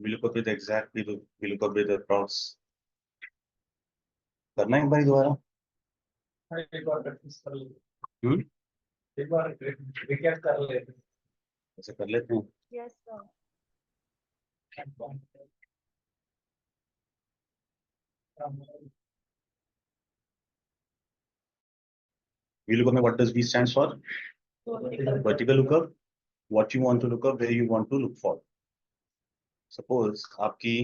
VLOOKUP with exact, VLOOKUप with approx. करना है एक बार दोबारा। एक बार प्रैक्टिस कर ले, हम्म एक बार रिकैप कर ले। ऐसे कर लेते हैं। Yes, sir. VLOOKUP में what does V stands for? Vertical lookup. What you want to look up, where you want to look for. Suppose आपकी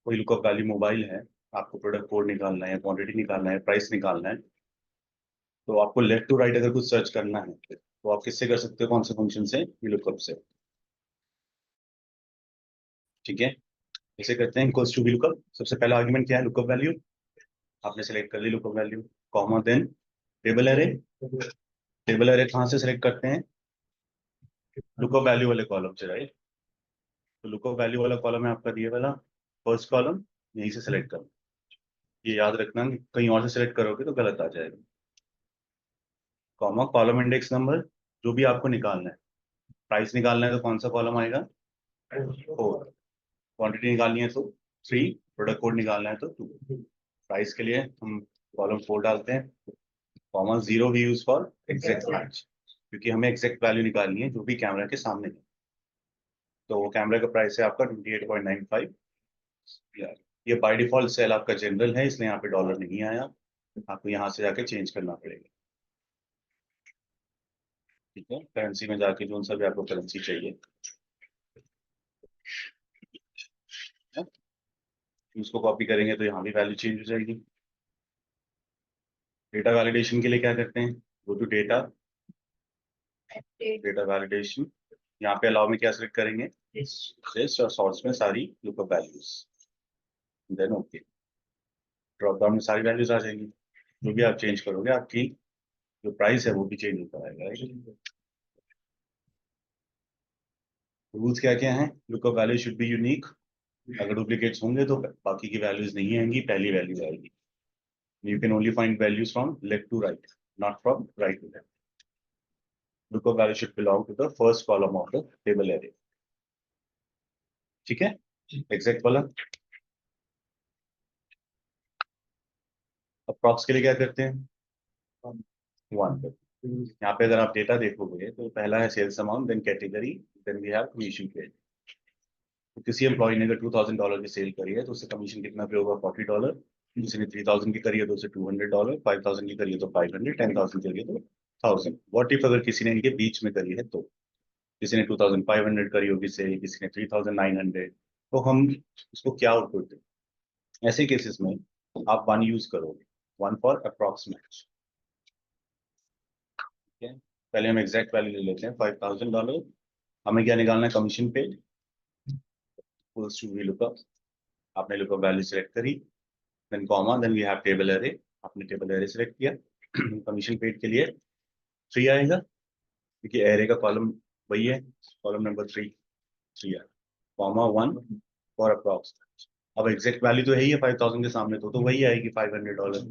कोई लुकअप वैल्यू मोबाइल है, आपको प्रोडक्ट कोड निकालना है, क्वांटिटी निकालना है, प्राइस निकालना है, तो आपको लेफ्ट टू राइट अगर कुछ सर्च करना है तो आप किससे कर सकते हो, कौन से फंक्शन से? VLOOKUP से। ठीक है, इसे करते हैं इक्वल्स टू VLOOKUP। सबसे पहला आर्गुमेंट क्या है? Lookup value. आपने सेलेक्ट कर ली lookup value, comma then table array. Table array कहाँ से सेलेक्ट करते हैं? लुकअप वैल्यू वाले कॉलम से, राइट। तो लुकअप वैल्यू वाला कॉलम है आपका दिए वाला फर्स्ट कॉलम, यहीं से सेलेक्ट करो। ये याद रखना, कहीं और से सेलेक्ट करोगे तो गलत आ जाएगा। कॉमा कॉलम इंडेक्स नंबर, जो भी आपको निकालना है। प्राइस निकालना है तो कौन सा कॉलम आएगा? 4। क्वांटिटी निकालनी है तो 3। प्रोडक्ट कोड निकालना है तो 2। प्राइस के लिए हम कॉलम 4 डालते हैं। Comma 0 we use for exact match, क्योंकि हमें एग्जैक्ट वैल्यू निकालनी है जो भी कैमरा के सामने है। तो वो कैमरा का प्राइस है आपका 28.95। ये बाय डिफॉल्ट सेल आपका जनरल है, इसलिए यहाँ पे डॉलर नहीं आया, आपको यहाँ से जाके चेंज करना पड़ेगा। ठीक है, करेंसी में जाके जो सा भी आपको करेंसी चाहिए उसको कॉपी करेंगे तो यहाँ भी वैल्यू चेंज हो जाएगी। डेटा वैलिडेशन के लिए क्या करते हैं? Go to data, data validation. यहाँ पे अलाउ में क्या सिलेक्ट करेंगे? लिस्ट और सॉर्ट्स में सारी lookup values, then okay. Drop down में सारी वैल्यूज आ जाएंगी। जो भी आप चेंज करोगे आपकी जो प्राइस है वो भी चेंज होता रहेगा। रूल्स क्या क्या है? Lookup value should be unique. अगर डुप्लीकेट्स होंगे तो बाकी की वैल्यूज नहीं आएंगी, पहली वैल्यू आएगी। You can only find values from left to right, not from right to left. Lookup value should belong to the first column of the table array. ठीक है, एग्जैक्ट वाला। अप्रॉक्स के लिए क्या करते हैं? 1। यहाँ पे अगर आप डेटा देखोगे तो पहला है sales amount, then category, then we have commission paid. तो किसी एम्प्लॉय ने अगर $2000 की सेल करी है तो उससे कमीशन कितना पे होगा? $40। किसी ने 3000 की करी है तो उसे $200, 5000 की करी है तो 500, 10,000 की करी है तो 1000। व्हाट इफ अगर किसी ने इनके बीच में करी है तो किसी ने 2500 करी होगी सेल, किसी ने 3900, तो हम उसको क्या आउटपुट दें? ऐसे केसेस में आप 1 यूज करोगे, 1 फॉर अप्रॉक्सीमेट। ठीक है, पहले हम एग्जैक्ट वैल्यू ले लेते हैं $5000। हमें क्या निकालना है? Commission paid equals to VLOOKUP। आपने लुकअप वैल्यू सेलेक्ट करी, then comma, then we have table array. आपने टेबल एरे सेलेक्ट किया। कमीशन पेड के लिए 3 आएगा, क्योंकि एरे का कॉलम वही है, कॉलम नंबर 3 है। Comma 1 for approx. अब एग्जैक्ट वैल्यू तो है ही है 5000 के सामने, तो वही आएगी $500।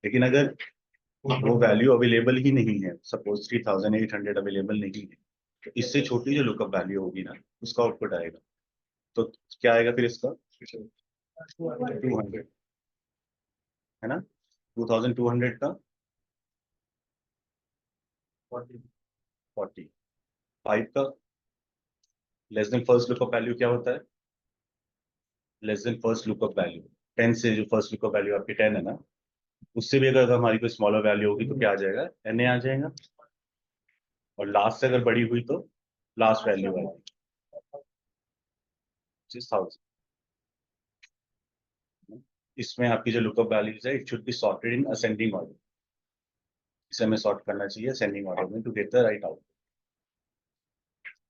लेकिन अगर वो वैल्यू अवेलेबल ही नहीं है, सपोज 3800 अवेलेबल नहीं है, तो इससे छोटी जो लुकअप वैल्यू होगी ना उसका आउटपुट आएगा। तो क्या आएगा फिर इसका? 200 है ना, 2200 का 40, 5 का less than first lookup value क्या होता है? Less than first lookup value 10 से, जो फर्स्ट लुकअप वैल्यू आपकी 10 है ना, उससे भी अगर हमारी कोई स्मॉलर वैल्यू होगी तो क्या आ जाएगा? NA आ जाएगा। और लास्ट से अगर बड़ी हुई तो लास्ट वैल्यू आएगी 6000। इसमें आपकी जो लुकअप वैल्यूज है, it should be sorted in ascending order. इसे हमें सॉर्ट करना चाहिए असेंडिंग ऑर्डर में to get the right output.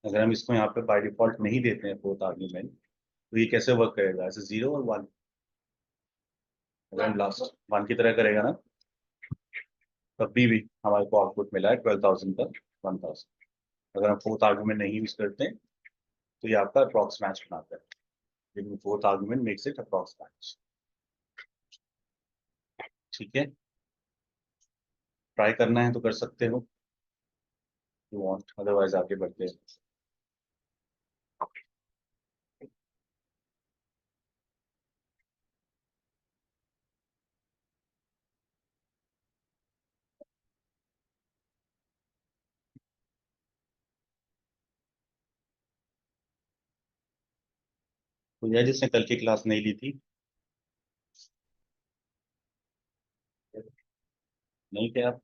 अगर हम इसको यहाँ पे बाय डिफॉल्ट नहीं देते हैं फोर्थ आर्ग्यूमेंट, तो ये कैसे वर्क करेगा? ऐसे 0 और 1। अगर हम लास्ट 1 की तरह करेगा ना, तब भी हमारे को आउटपुट मिला है 12,000 का 1000। अगर हम फोर्थ आर्ग्यूमेंट नहीं यूज करते हैं तो ये आपका अप्रॉक्स मैच बनाता है, लेकिन fourth argument makes it approx match. ठीक है, ट्राई करना है तो कर सकते हो, यू वांट, अदरवाइज आगे बढ़ते हैं। तो यह जिसने कल की क्लास नहीं ली थी, नहीं क्या आप?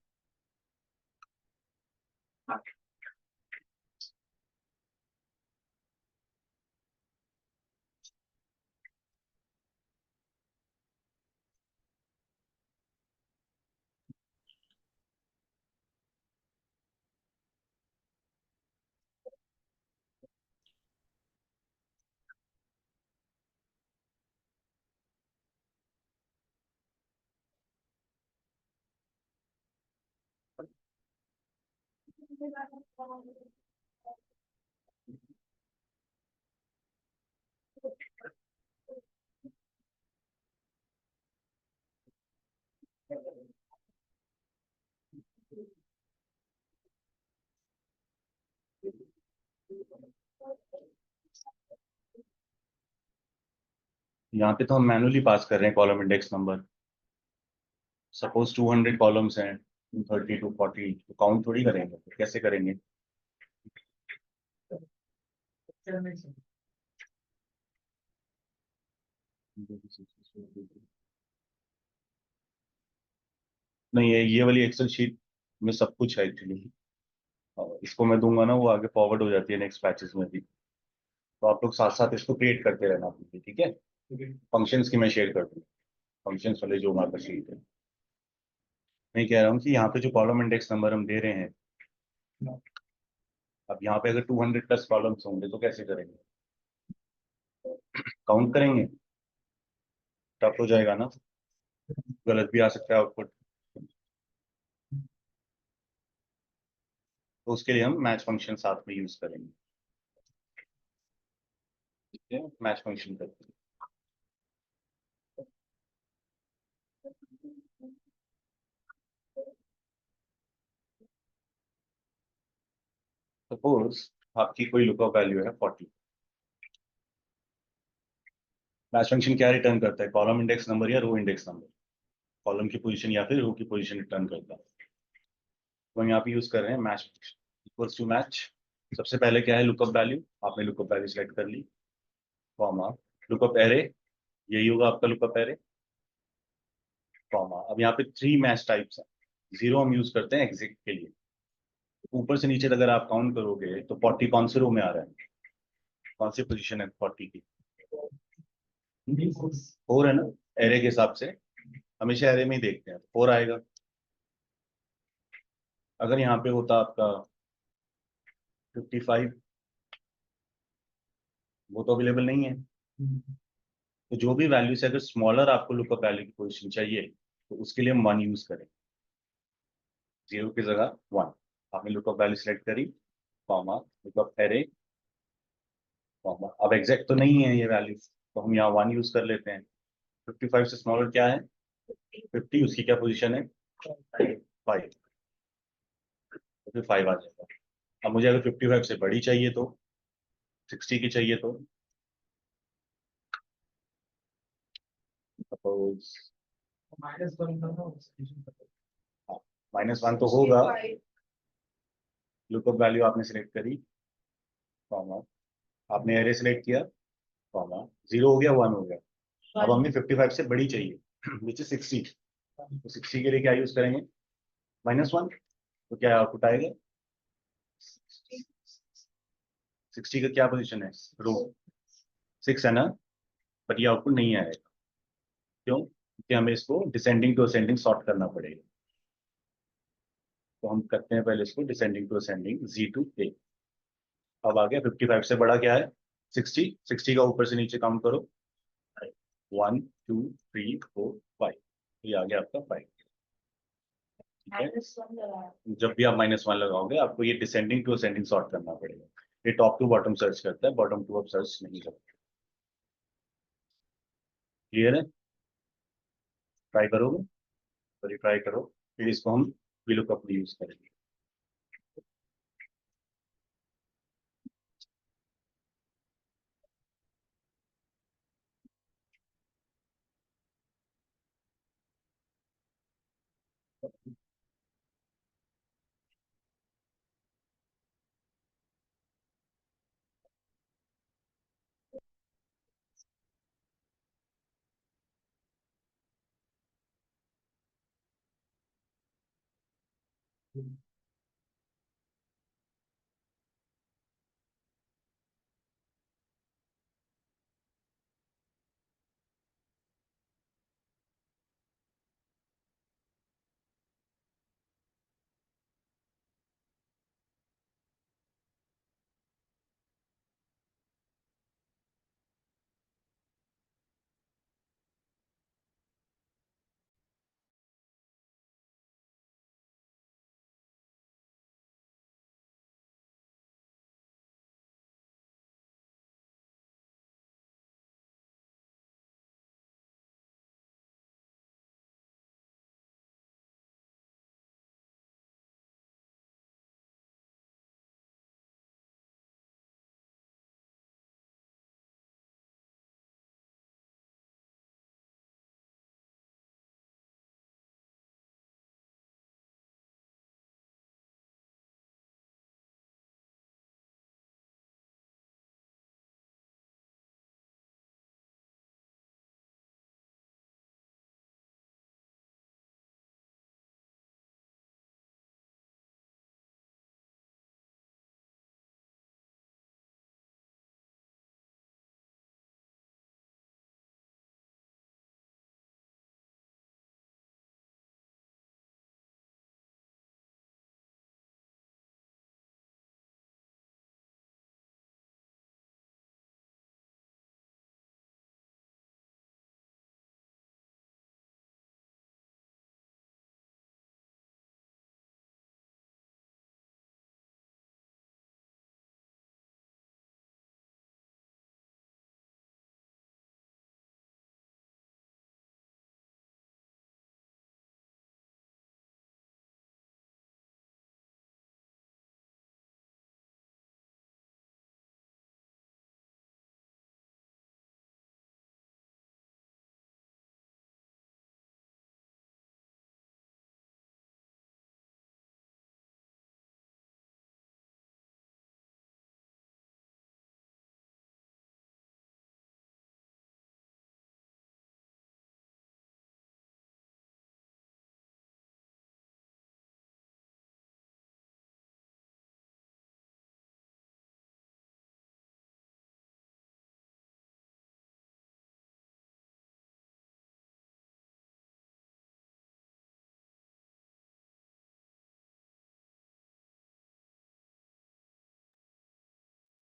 यहाँ पे तो हम मैनुअली पास कर रहे हैं column index number. Suppose 200 columns हैं, 230 टू 40, तो काउंट थोड़ी करेंगे, तो कैसे करेंगे? नहीं, ये वाली एक्सेल शीट में सब कुछ है एक्चुअली। इसको मैं दूंगा ना, वो आगे फॉरवर्ड हो जाती है नेक्स्ट बैचेस में भी। तो आप लोग साथ साथ इसको क्रिएट करते रहना अपनी, ठीक है? फंक्शंस की मैं शेयर कर दूँ, फंक्शंस वाले जो हमारे पास शीट है। मैं कह रहा हूँ कि यहाँ पे जो कॉलम इंडेक्स नंबर हम दे रहे हैं, अब यहाँ पे अगर 200 प्लस कॉलम्स होंगे तो कैसे करेंगे? काउंट करेंगे? टफ हो जाएगा ना, गलत भी आ सकता है आउटपुट। तो उसके लिए हम मैच फंक्शन साथ में यूज करेंगे, ठीक है? मैच फंक्शन करते हैं। सपोज आपकी कोई लुकअप वैल्यू है 40। मैच फंक्शन क्या रिटर्न करता है? कॉलम इंडेक्स नंबर या रो इंडेक्स नंबर? कॉलम की पोजीशन या फिर रो की पोजीशन रिटर्न करता है। तो हम यहाँ पे यूज कर रहे हैं मैच इक्वल्स टू मैच। सबसे पहले क्या है? Lookup value. आपने लुकअप वैल्यू सेलेक्ट कर ली, कॉमा लुकअप एरे, यही होगा आपका लुकअप एरे, कॉमा। अब यहाँ पे 3 मैच टाइप्स हैं। 0 हम यूज करते हैं एग्जिट के लिए। ऊपर से नीचे अगर आप काउंट करोगे तो 40 कौन से रो में आ रहा है? कौन सी पोजीशन है 40 की? 4 है ना? एरे के हिसाब से हमेशा एरे में ही देखते हैं, 4 आएगा। अगर यहाँ पे होता आपका 55, वो तो अवेलेबल नहीं है। तो जो भी वैल्यू से अगर स्मॉलर आपको लुकअप वैल्यू की पोजीशन चाहिए, तो उसके लिए हम 1 यूज करें, 0 की जगह 1। आपने लुकअप वैल्यू सेलेक्ट करी, कॉमा लुकअप एरे, कॉमा। अब एग्जैक्ट तो नहीं है ये वैल्यू, तो हम यहाँ 1 यूज कर लेते हैं। 55 से स्मॉलर क्या है? 50, उसकी क्या पोजीशन है? 5। तो फिर 5 आ जाएगा। अब मुझे अगर 55 से बड़ी चाहिए तो, 60 की चाहिए तो, सपोज -1 तो होगा। लुकअप वैल्यू आपने सिलेक्ट करी, कॉमा, आपने एरे सिलेक्ट किया, कॉमा, 0 हो गया, 1 हो गया। अब हमें 55 से बड़ी चाहिए विच इज 60। तो 60 के लिए क्या यूज करेंगे? -1। तो क्या आउटपुट आएगा? 60 का क्या पोजीशन है? रो 6 है ना? बट ये आउटपुट नहीं आएगा। क्यों? क्योंकि हमें इसको डिसेंडिंग टू असेंडिंग सॉर्ट करना पड़ेगा। तो हम करते हैं पहले इसको descending to ascending, Z to A. अब आ गया 55 से बड़ा क्या है? 60। 60 का ऊपर से नीचे काउंट करो, 1 2 3 4 5। ये आ गया आपका 5, ठीक है? जब भी आप -1 लगाओगे, आपको ये डिसेंडिंग टू असेंडिंग सॉर्ट करना पड़ेगा। ये टॉप टू बॉटम सर्च करता है, बॉटम टू अब सर्च नहीं करता। क्लियर है? ट्राई करोगे? तो ट्राई करो, फिर इसको हम VLOOKUP में यूज करेंगे।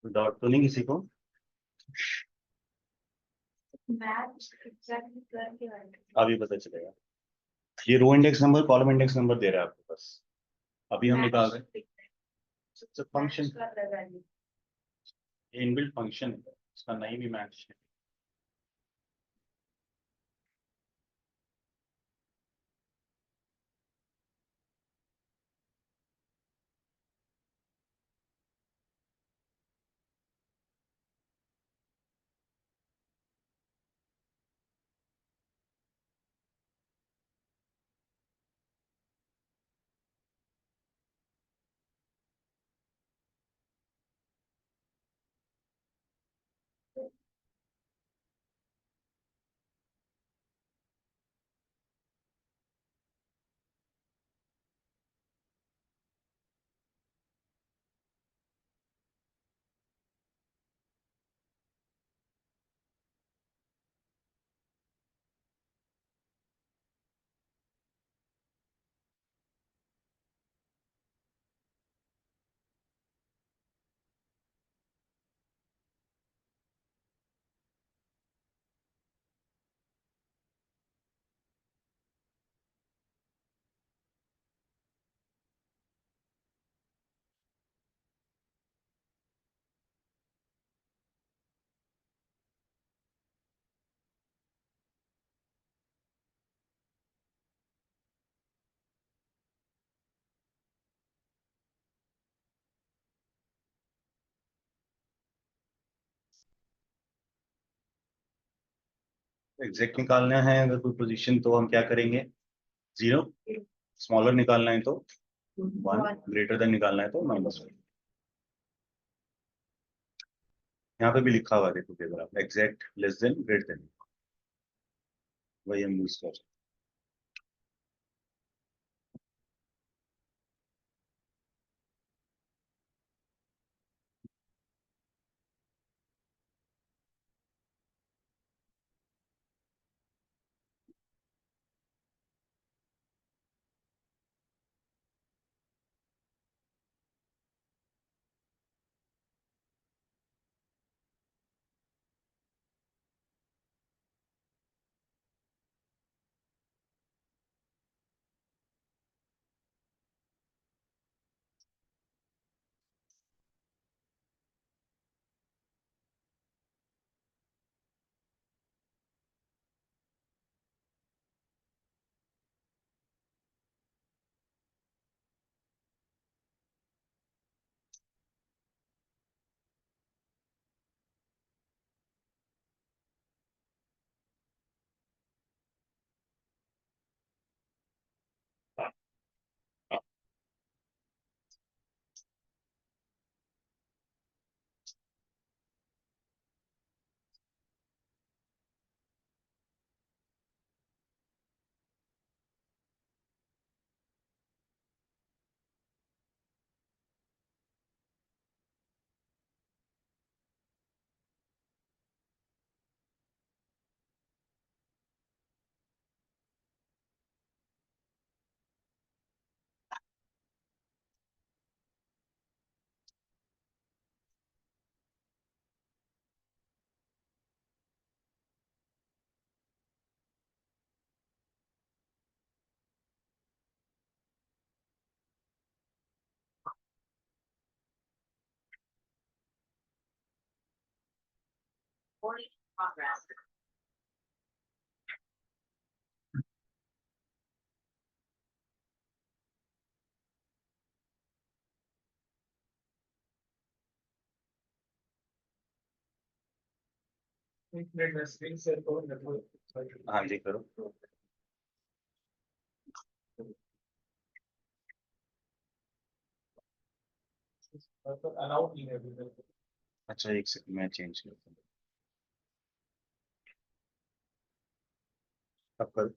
डाउट तो नहीं किसी को? अभी पता चलेगा। ये row index number, column index number दे रहा है आपको बस। अभी हम निकाल रहे हैं फंक्शन, इनबिल्ट फंक्शन है, इसका नहीं भी मैच है। एग्जैक्ट निकालना है अगर कोई पोजीशन तो हम क्या करेंगे? 0। स्मॉलर निकालना है तो 1, ग्रेटर देन निकालना है तो -1। यहाँ पे भी लिखा हुआ है, देखो अगर आप exact, less than, greater than, वही हम यूज कर रहे हैं। एक मिनट में स्क्रीन शेयर करो मेरे को। हाँ जी करो। अलाउड नहीं है अभी तक। अच्छा एक सेकंड में चेंज करता हूँ। अब करो।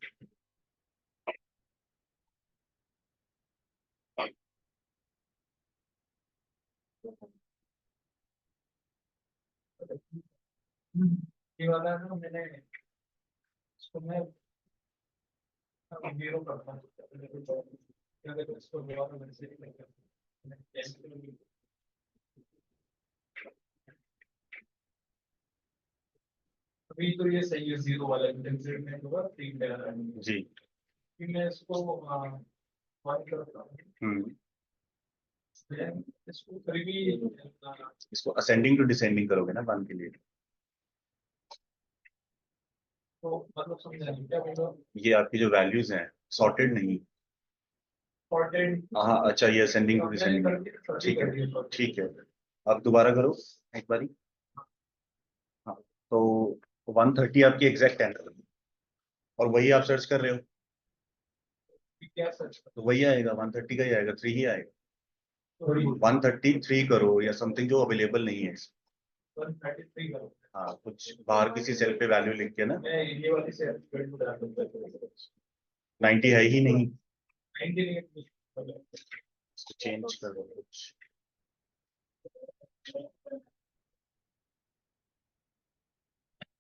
ये वाला है ना, मैंने इसको मैं जीरो करता हूँ। क्या कहते हैं इसको, दोबारा मैंने से अभी तो ये सही है, जीरो वाला इंटेंसिटी में होगा 3 पे आ रहा है। जी। फिर मैं इसको वन करता हूँ। Then इसको करीबी इसको असेंडिंग टू डिसेंडिंग करोगे ना 1 के लिए। तो मतलब समझा नहीं क्या बोलो। ये आपकी जो वैल्यूज हैं सॉर्टेड नहीं। Important हाँ अच्छा ये असेंडिंग टू डिसेंडिंग। ठीक है ठीक है। अब दोबारा करो एक बारी। हाँ तो 130 आपकी एग्जैक्ट आंसर है और वही आप सर्च कर रहे हो क्या सच तो वही आएगा 130 का ही आएगा 3 ही आएगा। सॉरी 133 करो या समथिंग जो अवेलेबल नहीं है। 133 करो। हाँ कुछ बाहर किसी सेल पे वैल्यू लिख के ना। मैं ये वाली से एस्टिमेट डाल दूंगा। 90 है ही नहीं। 98 इसको चेंज करो कुछ।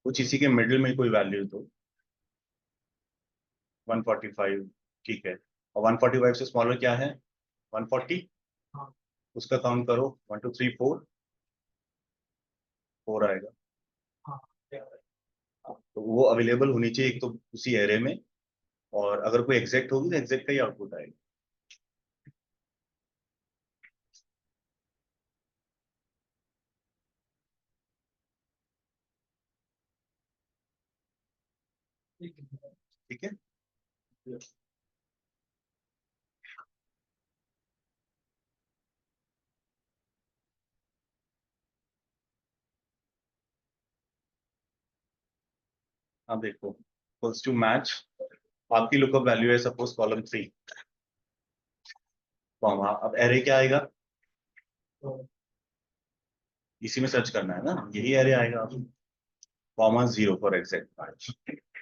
कुछ इसी के मिडिल में कोई वैल्यू तो 145 ठीक है। और 145 से स्मॉलर क्या है 140। हाँ उसका काउंट करो 1 2 3 4 4 आएगा। हाँ क्या है? तो वो अवेलेबल होनी चाहिए एक तो उसी एरे में और अगर कोई एग्जैक्ट होगी तो एग्जैक्ट का ही आउटपुट आएगा। ठीक है। ठीक है। अब देखो इक्वल्स टू मैच आपकी लुकअप वैल्यू है सपोज कॉलम 3 कॉमा अब एरे क्या आएगा तो इसी में सर्च करना है ना यही एरे आएगा comma 0 for exact match.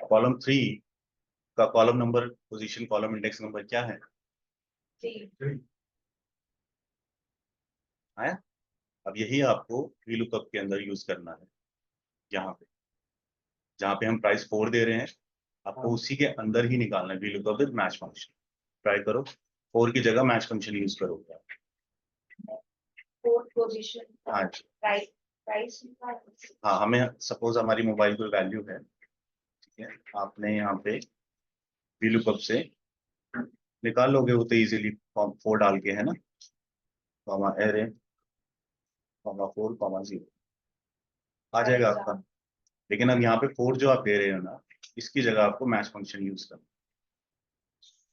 Column 3 का column number position column index number क्या है आया। अब यही आपको VLOOKUP के अंदर यूज करना है यहाँ पे जहाँ पे हम प्राइस 4 दे रहे हैं आपको उसी के अंदर ही निकालना है VLOOKUP with match function. Try करो 4 की जगह मैच फंक्शन यूज करोगे फोर्थ पोजीशन हाँ जी। प्राइस प्राइस हाँ हमें सपोज हमारी मोबाइल कोई वैल्यू है ठीक है आपने यहाँ पे VLOOKUP से निकाल लोगे वो तो इजीली 4 डाल के है ना कॉमा एरे कॉमा 4 कॉमा 0 आ जाएगा आपका। लेकिन अब यहाँ पे 4 जो आप दे रहे हो ना इसकी जगह आपको मैच फंक्शन यूज करना।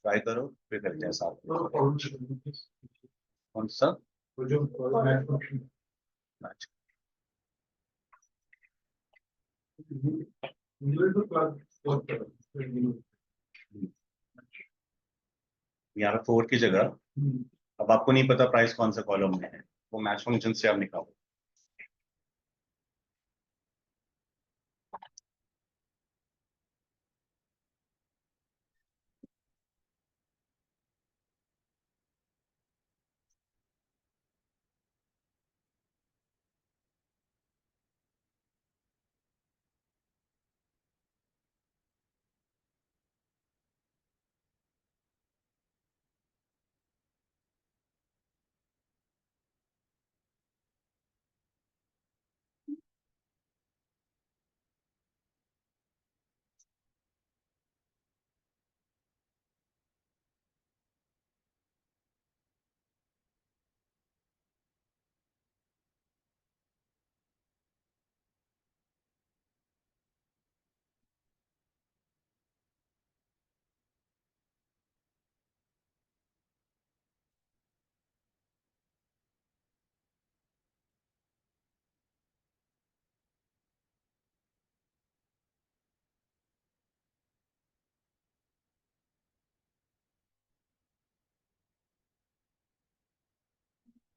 ट्राई करो फिर करते हैं साथ में। कौन सा मैच यहाँ पे 4 की जगह अब आपको नहीं पता प्राइस कौन सा कॉलम में है वो मैच फंक्शन से आप निकालो।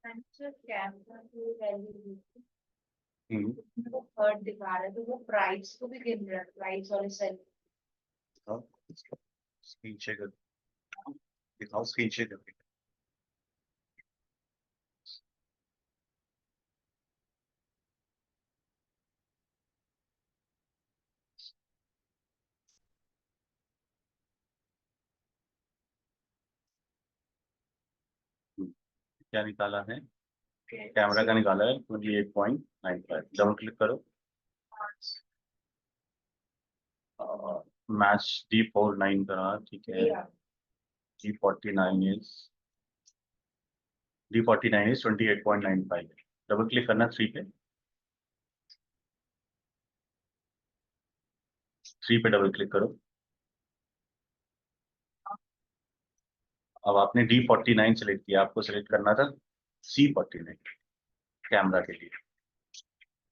कैमरा की वैल्यू हम्म, वो थर्ड दिखा रहा है तो वो प्राइस को भी गिन रहा है प्राइस और सेल स्क्रीन शेयर दिखाओ, स्क्रीन शेयर करके। क्या निकाला है? कैमरा का निकाला है 28.95। डबल क्लिक करो। मैच D49 करा, ठीक है। D49 is 28.95। डबल क्लिक करना 3 पे। 3 पे डबल क्लिक करो। अब आपने D49 सेलेक्ट किया, आपको सेलेक्ट करना था C49 कैमरा के लिए।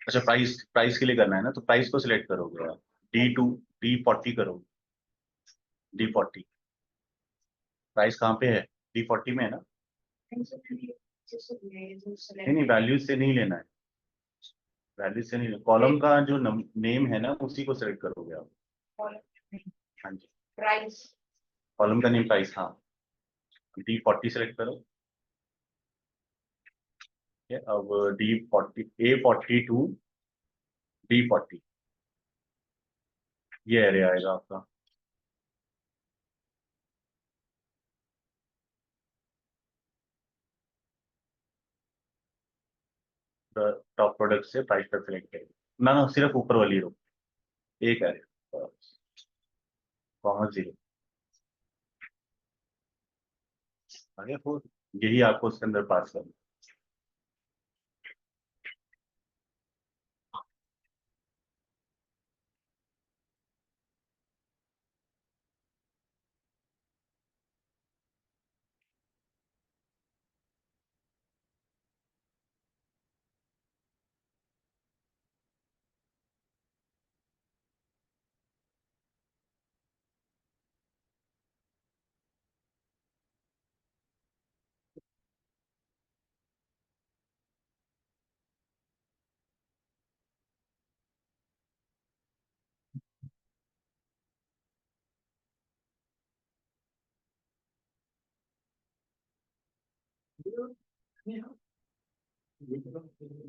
अच्छा, प्राइस प्राइस के लिए करना है ना, तो प्राइस को सिलेक्ट करोगे आप। D40 करो। D40 प्राइस कहाँ पे है? D40 में है ना? नहीं नहीं, वैल्यू से नहीं लेना है। वैल्यू से नहीं, कॉलम का जो नेम है ना, उसी को सिलेक्ट करोगे आप। हाँ जी, प्राइस कॉलम का नेम प्राइस, हाँ। D40 सेलेक्ट करो। ठीक है, अब D40 A42 D40 ये एरिया आएगा आपका। टॉप प्रोडक्ट से प्राइस तक सिलेक्ट करें। ना ना, सिर्फ ऊपर वाली रो, एक एरिया, कॉमा 0 आ गया 4। यही आपको उसके अंदर पास करना।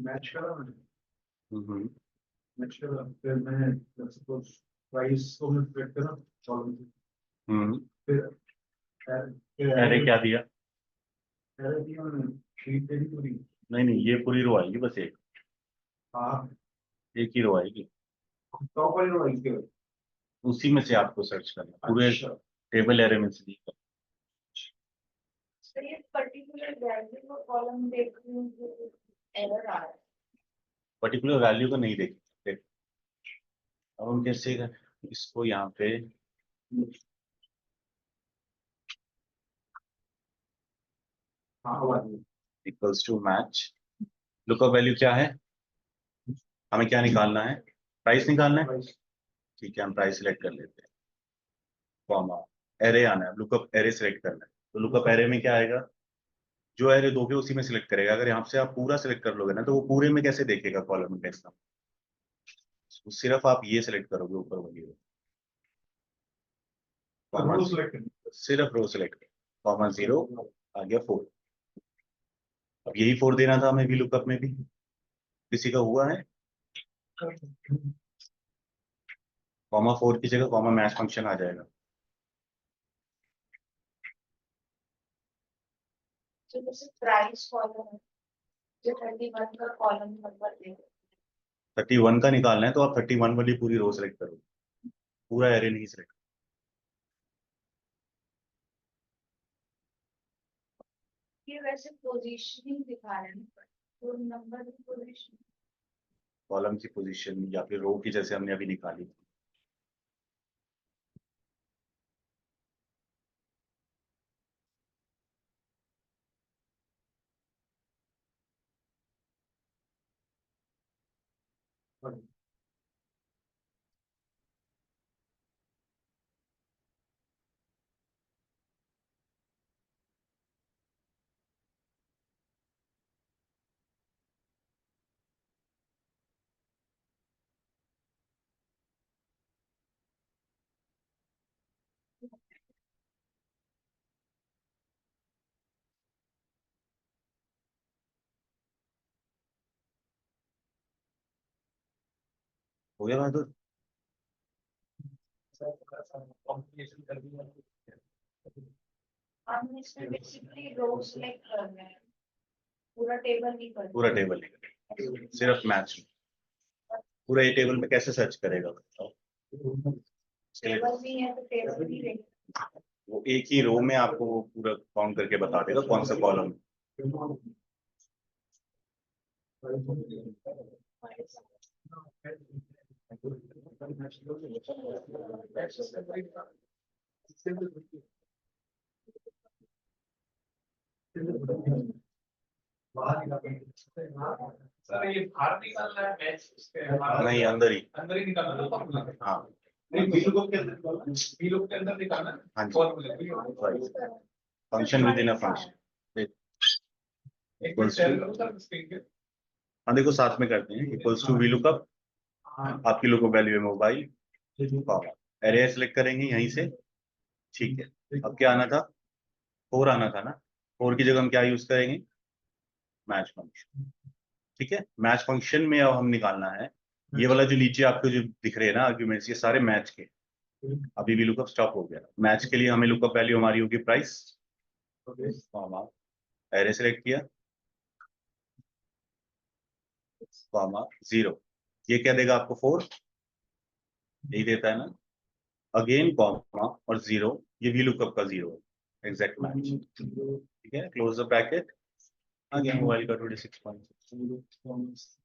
मैच करा मैंने हम्म मैच करा फिर मैं सपोज प्राइस को मैं सेलेक्ट करा कॉलम हम्म। फिर फिर अरे क्या दिया? एरर दिया मैंने शीट पे नहीं पूरी नहीं नहीं, ये पूरी रो आएगी, बस एक हाँ एक ही रो आएगी। टॉप वाली रो आई थी उसी में से आपको सर्च करना, पूरे अच्छा टेबल एरे में से नहीं करना। तो ये पर्टिकुलर वैल्यू को कॉलम देख रही हूँ जो एरर आ रहा है पर्टिकुलर वैल्यू को नहीं देखते। अब हम कैसे इसको यहाँ पे हाँ वाली equals to match, lookup value क्या है? हमें क्या निकालना है? प्राइस निकालना है। प्राइस ठीक है, हम प्राइस सिलेक्ट कर लेते हैं। कॉमा एरे आना है, लुकअप एरे सिलेक्ट करना है। तो लुकअप एरे में क्या आएगा? जो एरे दोगे उसी में सिलेक्ट करेगा। अगर यहाँ से आप पूरा सिलेक्ट कर लोगे ना, तो वो पूरे में कैसे देखेगा कॉलम में कैसा? तो सिर्फ आप ये सिलेक्ट करोगे ऊपर वाली रो, कॉमा रो सेलेक्ट सिर्फ रो सिलेक्ट, कॉमा 0 आ गया 4। अब यही 4 देना था हमें भी लुकअप में भी। किसी का हुआ है? कॉमा 4 की जगह कॉमा मैच फंक्शन आ जाएगा। जो जैसे प्राइस कॉलम है जो 31 का कॉलम नंबर दे 31 का निकालना है, तो आप 31 वाली पूरी रो सेलेक्ट करो, पूरा एरे नहीं सिलेक्ट। ये वैसे पोजीशनिंग दिखा रहे हैं तो नंबर की पोजीशन कॉलम की पोजीशन या फिर रो की, जैसे हमने अभी निकाली। हो गया भाई? तो सर थोड़ा सा कॉम्प्लिकेशन कर दिया। हम इसमें बेसिकली रो सिलेक्ट कर रहे हैं, पूरा टेबल नहीं कर पूरा टेबल नहीं करेगा, सिर्फ मैच। पूरा ये टेबल में कैसे सर्च करेगा बताओ? टेबल भी है तो टेबल भी रहेगा। वो एक ही रो में आपको वो पूरा काउंट करके बता देगा कौन सा कॉलम। सर ये बाहर निकालना है मैच उसके नहीं, अंदर ही। अंदर ही निकालना है। हाँ नहीं वीलूप के अंदर, वीलूप के अंदर निकालना है। हाँ जी। फॉर्मूला फंक्शन विद इन अ फंक्शन। एक मिनट शेयर करो सर स्क्रीन पे। हाँ देखो, साथ में करते हैं। इक्वल्स टू VLOOKUP, आपकी लोकल वैल्यू है मोबाइल, एरे सेलेक्ट करेंगे यहीं से। ठीक है, अब क्या आना था? 4 आना था ना। 4 की जगह हम क्या यूज करेंगे? Match function. ठीक है, मैच फंक्शन में अब हम निकालना है ये वाला जो नीचे आपको जो दिख रहे हैं ना आर्ग्यूमेंट्स, ये सारे मैच के। अभी भी लुकअप स्टॉप हो गया। मैच के लिए हमें लुकअप वैल्यू हमारी होगी प्राइस, एरे सेलेक्ट किया, कॉमा 0। ये क्या देगा आपको? 4 यही देता है ना। अगेन कॉमा और 0, ये भी लुकअप का 0 है, एग्जैक्ट मैच। ठीक है, क्लोज द ब्रैकेट। आ गया मोबाइल का 26.6।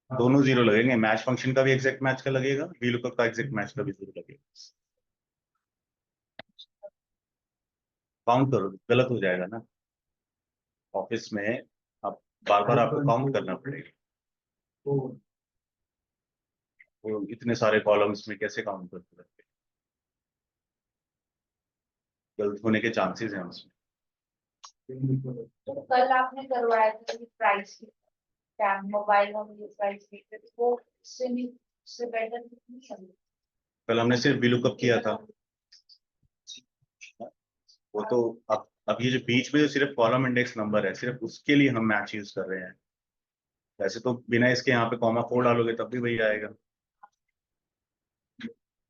दोनों 0 लगेंगे, मैच फंक्शन का भी एग्जैक्ट मैच का लगेगा, VLOOKUP का एग्जैक्ट मैच का भी 0 लगेगा। काउंट करो, गलत हो जाएगा ना ऑफिस में। अब बार बार आपको काउंट करना पड़ेगा, वो इतने सारे कॉलम्स में कैसे काउंट करते रहते हैं? गलत होने के चांसेस हैं उसमें। तो कल आपने करवाया था प्राइस क्या मोबाइल में मुझे प्राइस देखते थे, वो उससे नहीं, उससे बेटर नहीं है। कल हमने सिर्फ VLOOKUP किया था, वो तो अब ये जो बीच में जो सिर्फ कॉलम इंडेक्स नंबर है, सिर्फ उसके लिए हम मैच यूज कर रहे हैं। वैसे तो बिना इसके यहाँ पे कॉमा 4 डालोगे तब भी वही आएगा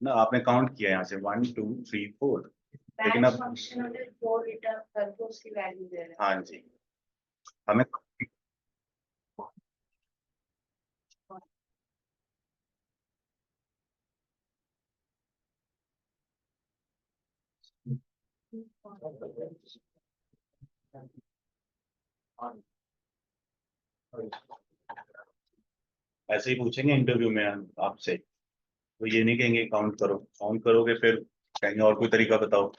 ना। आपने काउंट किया यहाँ से 1 2 3 4, लेकिन मैच अब फंक्शन में 4 रिटर्न करके उसकी वैल्यू दे रहे हैं। हाँ जी, हमें ऐसे ही पूछेंगे इंटरव्यू में आपसे, तो ये नहीं कहेंगे काउंट करो। काउंट करोगे फिर कहेंगे और कोई तरीका बताओ,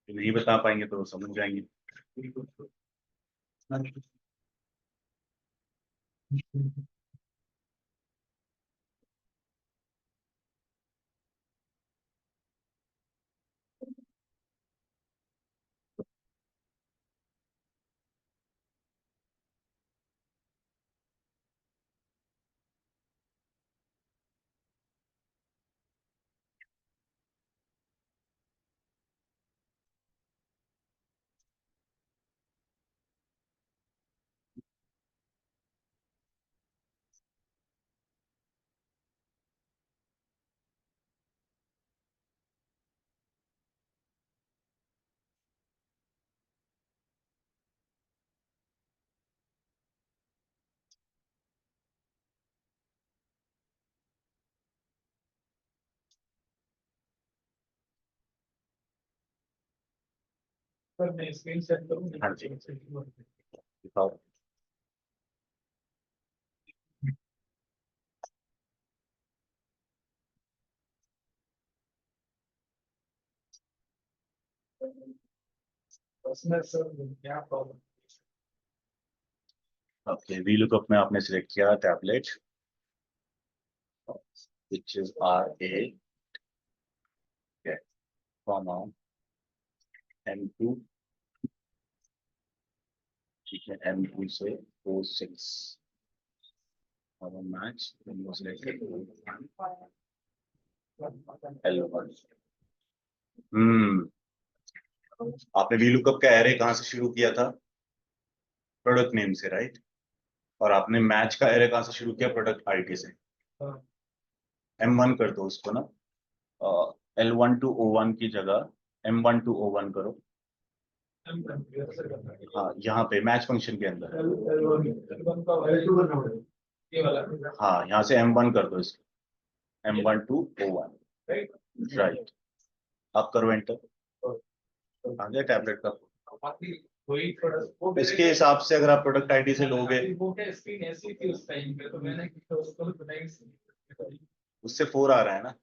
नहीं बता पाएंगे तो समझ जाएंगे। सर मैं स्क्रीन शेयर करूँ? हाँ जी, बताओ। उसमें सर क्या प्रॉब्लम? ओके, VLOOKUP में आपने सिलेक्ट किया tablet, which is RA, comma M2। ठीक है, M2 से 46 और मैच सिलेक्ट L1। आपने VLOOKUP का एरे कहाँ से शुरू किया था? प्रोडक्ट नेम से, राइट। और आपने मैच का एरे कहाँ से शुरू किया? प्रोडक्ट आईडी से। हाँ। M1 कर दो उसको ना, L1 to O1 की जगह M1 to O1 करो। हाँ, यहाँ पे मैच फंक्शन के अंदर। ये वाला हाँ, यहाँ से M1 कर दो इसको, M1 to O1, राइट। आप करो एंटर, आ गया टैबलेट का। वही थोड़ा इसके हिसाब से अगर आप प्रोडक्ट आईडी से लोगे, वो क्या स्क्रीन ऐसी थी उस टाइम पे, तो मैंने उसको बनाई। उससे 4 आ रहा है ना,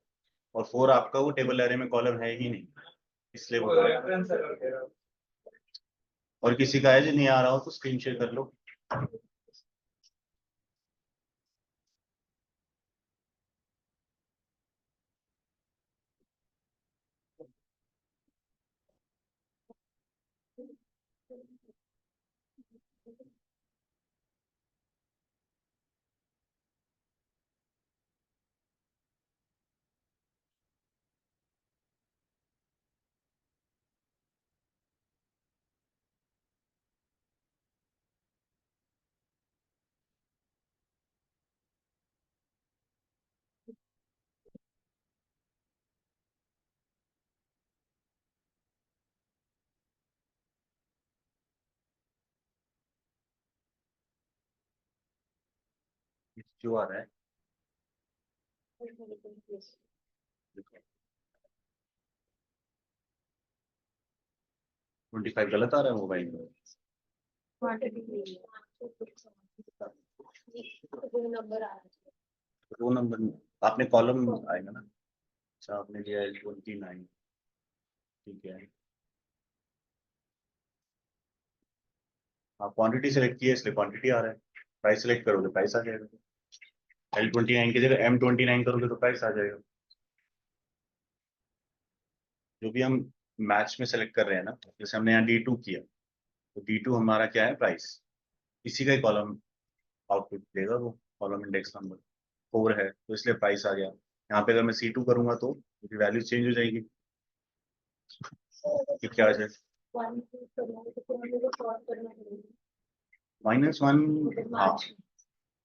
और 4 आपका वो टेबल एरे में कॉलम है ही नहीं, इसलिए वो। रेफरेंस है। और किसी का है जो नहीं आ रहा हो तो स्क्रीन शेयर कर लो। जो आ रहा है 25 गलत आ रहा है मोबाइल में। नंबर आ रहा है। दो नंबर आपने कॉलम आएगा ना। अच्छा, आपने लिया है 29, ठीक है। आप क्वांटिटी सेलेक्ट किया इसलिए क्वांटिटी आ रहा है। प्राइस सेलेक्ट करोगे प्राइस आ जाएगा। L29 की जगह M29 करोगे तो प्राइस आ जाएगा। जो भी हम मैच में सेलेक्ट कर रहे हैं ना, जैसे हमने यहाँ D2 किया, तो D2 हमारा क्या है, प्राइस। इसी का ही कॉलम आउटपुट देगा वो, कॉलम इंडेक्स नंबर 4 है तो इसलिए प्राइस आ गया। यहाँ पे अगर मैं C2 करूंगा तो वैल्यू चेंज हो जाएगी कि क्या आ जाए, -1। हाँ,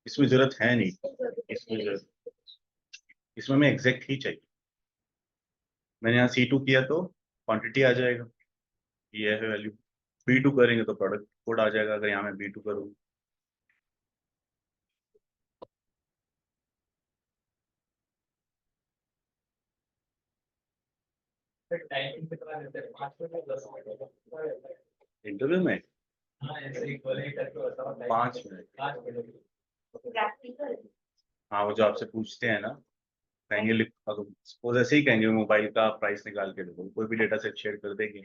इसमें जरूरत है नहीं, इसमें मैं एग्जैक्ट ही चाहिए। मैंने यहाँ C2 किया तो क्वांटिटी आ जाएगा, ये है वैल्यू। B2 करेंगे तो प्रोडक्ट कोड आ जाएगा, अगर यहाँ मैं B2 करूँ। टाइमिंग कितना देते हैं? 5 मिनट 10 मिनट? इंटरव्यू में हाँ, ऐसे ही बोले करके बताओ। 5 मिनट। 5 मिनट। प्रैक्टिकल। हाँ, वो जो आपसे पूछते हैं ना, कहेंगे सपोज ऐसे ही कहेंगे मोबाइल का प्राइस निकाल के दो, कोई भी डेटा सेट शेयर कर देंगे,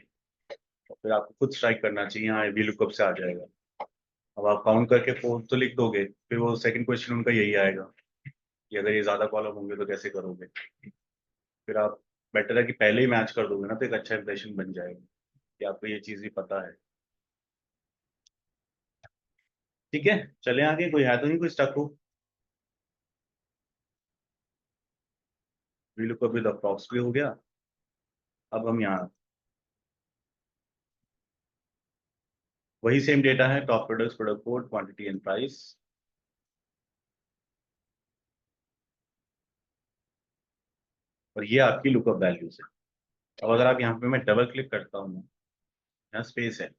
और फिर आपको खुद स्ट्राइक करना चाहिए, हाँ वी लुकअप से आ जाएगा। अब आप काउंट करके 4 तो लिख दोगे, फिर वो सेकंड क्वेश्चन उनका यही आएगा कि अगर ये ज्यादा कॉलम होंगे तो कैसे करोगे। फिर आप बेटर है कि पहले ही मैच कर दोगे ना, तो एक अच्छा इंप्रेशन बन जाएगा कि आपको ये चीज भी पता है। ठीक है, चले आगे। कोई है तो नहीं कोई स्टक हो। वी लुकअप विद अप्रॉक्स भी हो गया। अब हम यहाँ वही सेम डेटा है, top products, product code, quantity and price. और ये आपकी लुकअप वैल्यूज है। अब अगर आप यहाँ पे मैं डबल क्लिक करता हूँ, यहाँ स्पेस है,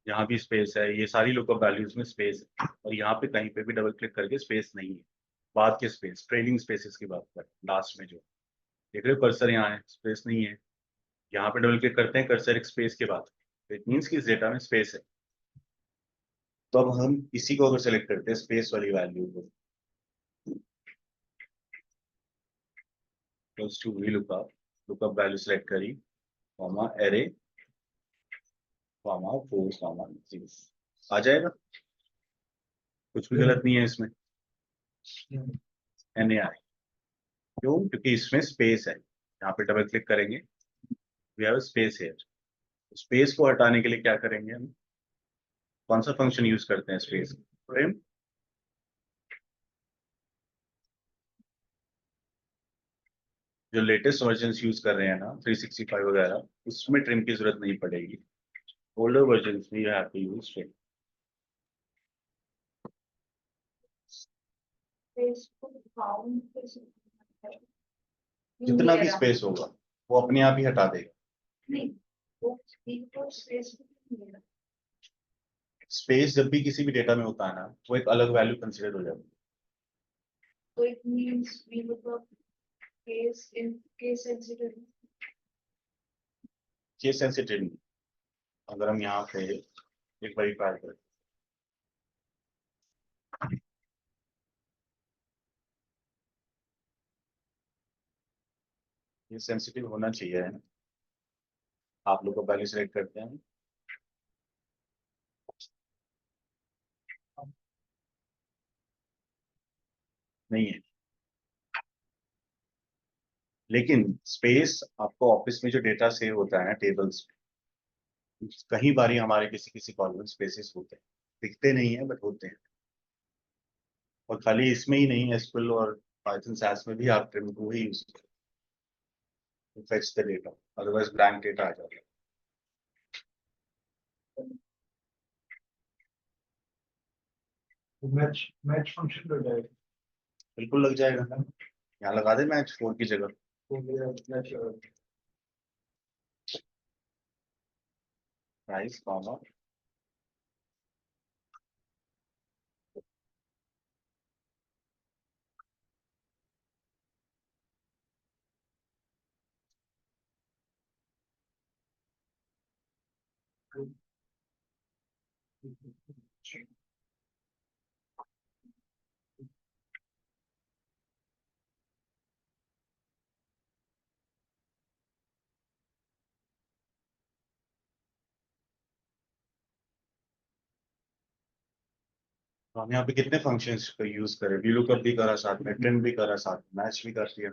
यहाँ भी स्पेस है, ये सारी लुकअप वैल्यूज में स्पेस है, और यहाँ पे कहीं पे भी डबल क्लिक करके स्पेस नहीं है। बाद के स्पेस, ट्रेलिंग स्पेसेस की बात कर, लास्ट में जो देख रहे हो कर्सर यहाँ है, स्पेस नहीं है। यहाँ पे डबल क्लिक करते हैं, कर्सर एक स्पेस के बाद, तो इट मीन्स कि इस डेटा में स्पेस है। तो अब हम इसी को अगर सेलेक्ट करते हैं, स्पेस वाली वैल्यू को, equals to V lookup, lookup value select करी, कॉमा एरे, कॉमा 4, कॉमा 0, आ जाएगा। कुछ भी गलत नहीं है इसमें, NAI। क्यों? क्योंकि इसमें स्पेस है। यहाँ पे डबल क्लिक करेंगे, we have space here. Space को हटाने के लिए क्या करेंगे हम, कौन सा फंक्शन यूज करते हैं स्पेस, ट्रिम। जो लेटेस्ट वर्जन यूज कर रहे हैं ना 365 वगैरह, उसमें ट्रिम की जरूरत नहीं पड़ेगी। ओल्डर वर्जन में you have to use trim. Space को काउंट जितना भी स्पेस होगा वो अपने आप ही हटा देगा। नहीं, वो एक तो स्पेस को नहीं ले रहा। स्पेस जब भी किसी भी डेटा में होता है ना, वो एक अलग वैल्यू कंसिडर हो जाती है। So it means we look up case sensitive. Case sensitive, अगर हम यहाँ पे एक बार ट्राई करें, ये सेंसिटिव होना चाहिए है ना। आप लोग को वैल्यू सेलेक्ट करते हैं, नहीं है। लेकिन स्पेस आपको ऑफिस में जो डेटा सेव होता है ना टेबल्स, कई बारी हमारे किसी किसी कॉलम में स्पेसेस होते हैं, दिखते नहीं है बट होते हैं। और खाली इसमें ही नहीं, एसक्यूएल और पाइथन सैस में भी आप ट्रिम को ही यूज करें, fetch the data, otherwise blank data आ जाता है। मैच फंक्शन हो जाएगा। बिल्कुल लग जाएगा, यहाँ लगा दे मैच 4 की जगह। तो मेरा मैच प्राइस कॉमा तो हम यहाँ पे कितने फंक्शंस का यूज करें, VLOOKUP भी करा साथ में, ट्रिम भी करा साथ में, मैच भी कर दिया।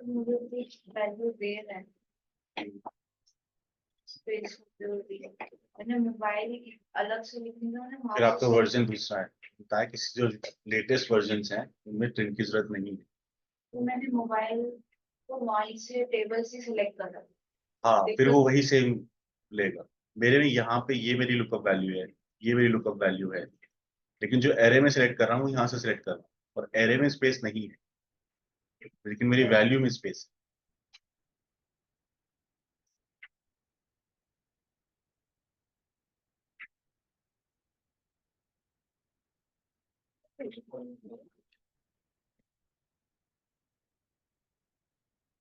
मुझे कुछ वैल्यू दे रहा है स्पेस मैंने मोबाइल अलग से लिखूंगा ना फिर आपका mouse वर्जन दूसरा है, बताया किसी जो लेटेस्ट वर्जन हैं उनमें ट्रिम की जरूरत नहीं है। तो मैंने मोबाइल को नॉइज से टेबल से सिलेक्ट करा। हाँ, फिर दिक्कत- वो वही सेम लेगा। मेरे में यहाँ पे ये मेरी लुकअप वैल्यू है, ये मेरी लुकअप वैल्यू है, लेकिन जो एरे में सिलेक्ट कर रहा हूँ यहाँ से सिलेक्ट कर रहा हूँ, और एरे में स्पेस नहीं है, लेकिन मेरी वैल्यू में स्पेस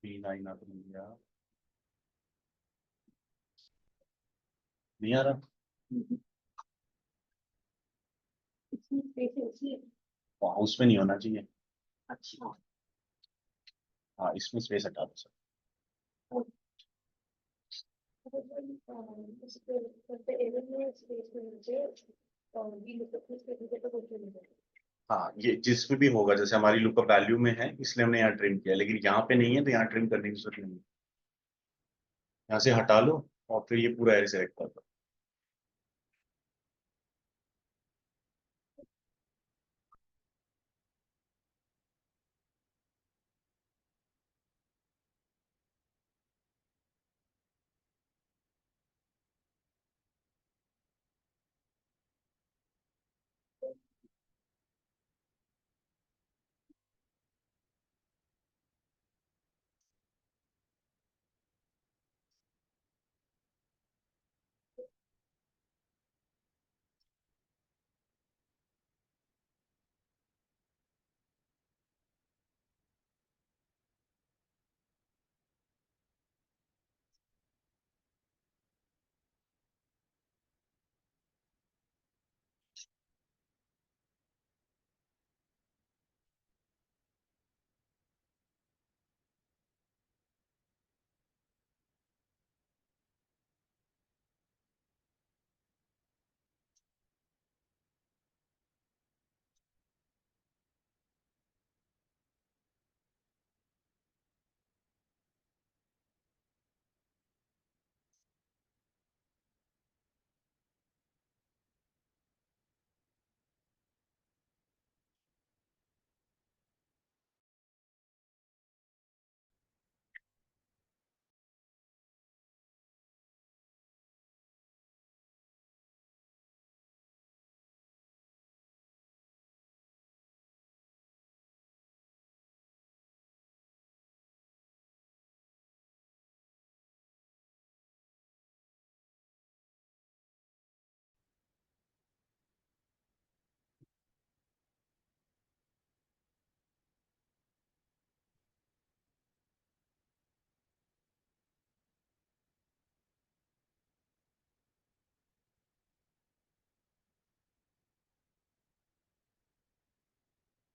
B9 आ तो नहीं आ रहा। इसमें स्पेस है इसलिए। हाँ, उसमें नहीं होना चाहिए। अच्छा, हाँ, इसमें स्पेस हटा दो सर। इस पे एरर में स्पेस में नीचे और भी लुकअप में स्पेस नीचे तो कुछ नहीं है। हाँ, ये जिसमें भी होगा, जैसे हमारी लुकअप वैल्यू में है इसलिए हमने यहाँ ट्रिम किया, लेकिन यहाँ पे नहीं है तो यहाँ ट्रिम करने की जरूरत नहीं है। यहाँ से हटा लो और फिर ये पूरा एरे सेलेक्ट कर दो।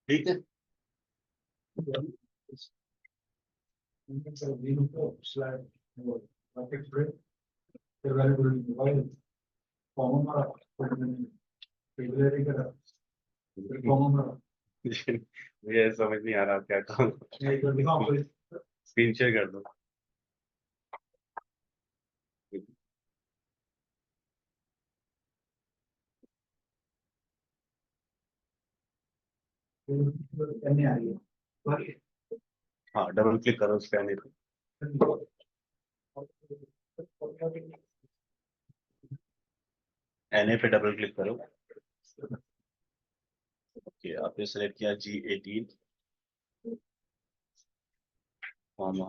ठीक है, मुझे समझ नहीं आ रहा क्या कहूँ, स्क्रीन शेयर कर दो। हाँ, डबल क्लिक करो उस पे, NA पे डबल क्लिक करो। ओके, आपने सेलेक्ट किया G18, comma,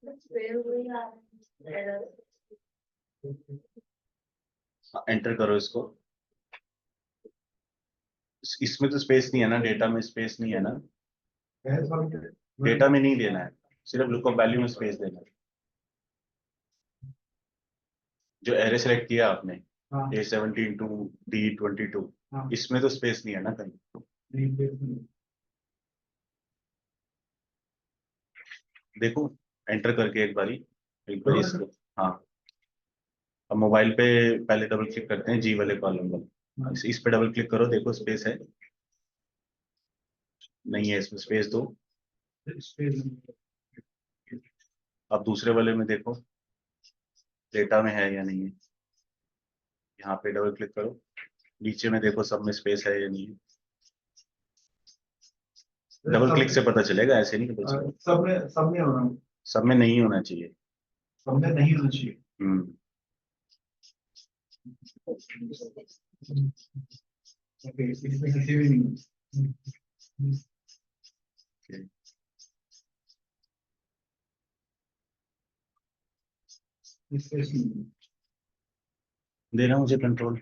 That's where we are. Error. Enter करो इसको। इसमें तो स्पेस नहीं है ना, डेटा में स्पेस नहीं है ना, डेटा में नहीं देना है, सिर्फ लुकअप वैल्यू में स्पेस देना है। जो एरे सेलेक्ट किया आपने, A17 टू D22, इसमें तो स्पेस नहीं है ना कहीं। देखो, एंटर करके एक बारी इसको। हाँ, अब मोबाइल पे पहले डबल क्लिक करते हैं जी वाले कॉलम पर, इस पे डबल क्लिक करो, देखो स्पेस है, नहीं है इसमें स्पेस दो। अब दूसरे वाले में देखो डेटा में है या नहीं है, यहाँ पे डबल क्लिक करो, नीचे में देखो सब में स्पेस है या नहीं है। डबल क्लिक से पता चलेगा, ऐसे नहीं पता चलेगा। सब में नहीं होना चाहिए। हम्म, okay। देना मुझे कंट्रोल।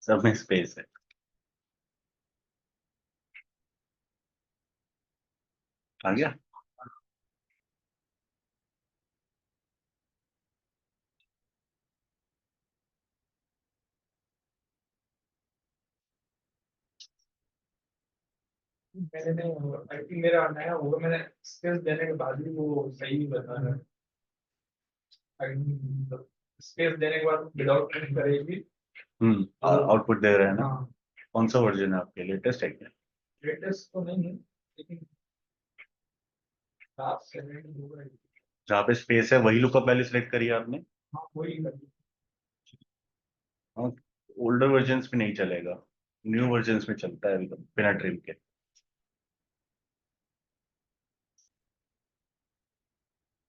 सब में स्पेस है। आ गया। मैंने आई थिंक मेरा नया होगा, मैंने स्पेस देने के बाद भी वो सही बता रहा है। स्पेस देने के बाद विदाउट प्रिंट करेगी। आउटपुट दे रहे हैं ना। हाँ, कौन सा वर्जन है आपके, लेटेस्ट है क्या? लेटेस्ट तो नहीं है लेकिन 7 सेकंड हो रहा है। जहाँ पे स्पेस है वही लुकअप वैल्यू सेलेक्ट करी है आपने। हाँ वही कर। हाँ, ओल्डर वर्जन्स में नहीं चलेगा, न्यू वर्जन्स में चलता है अभी तो, बिना ट्रिम के।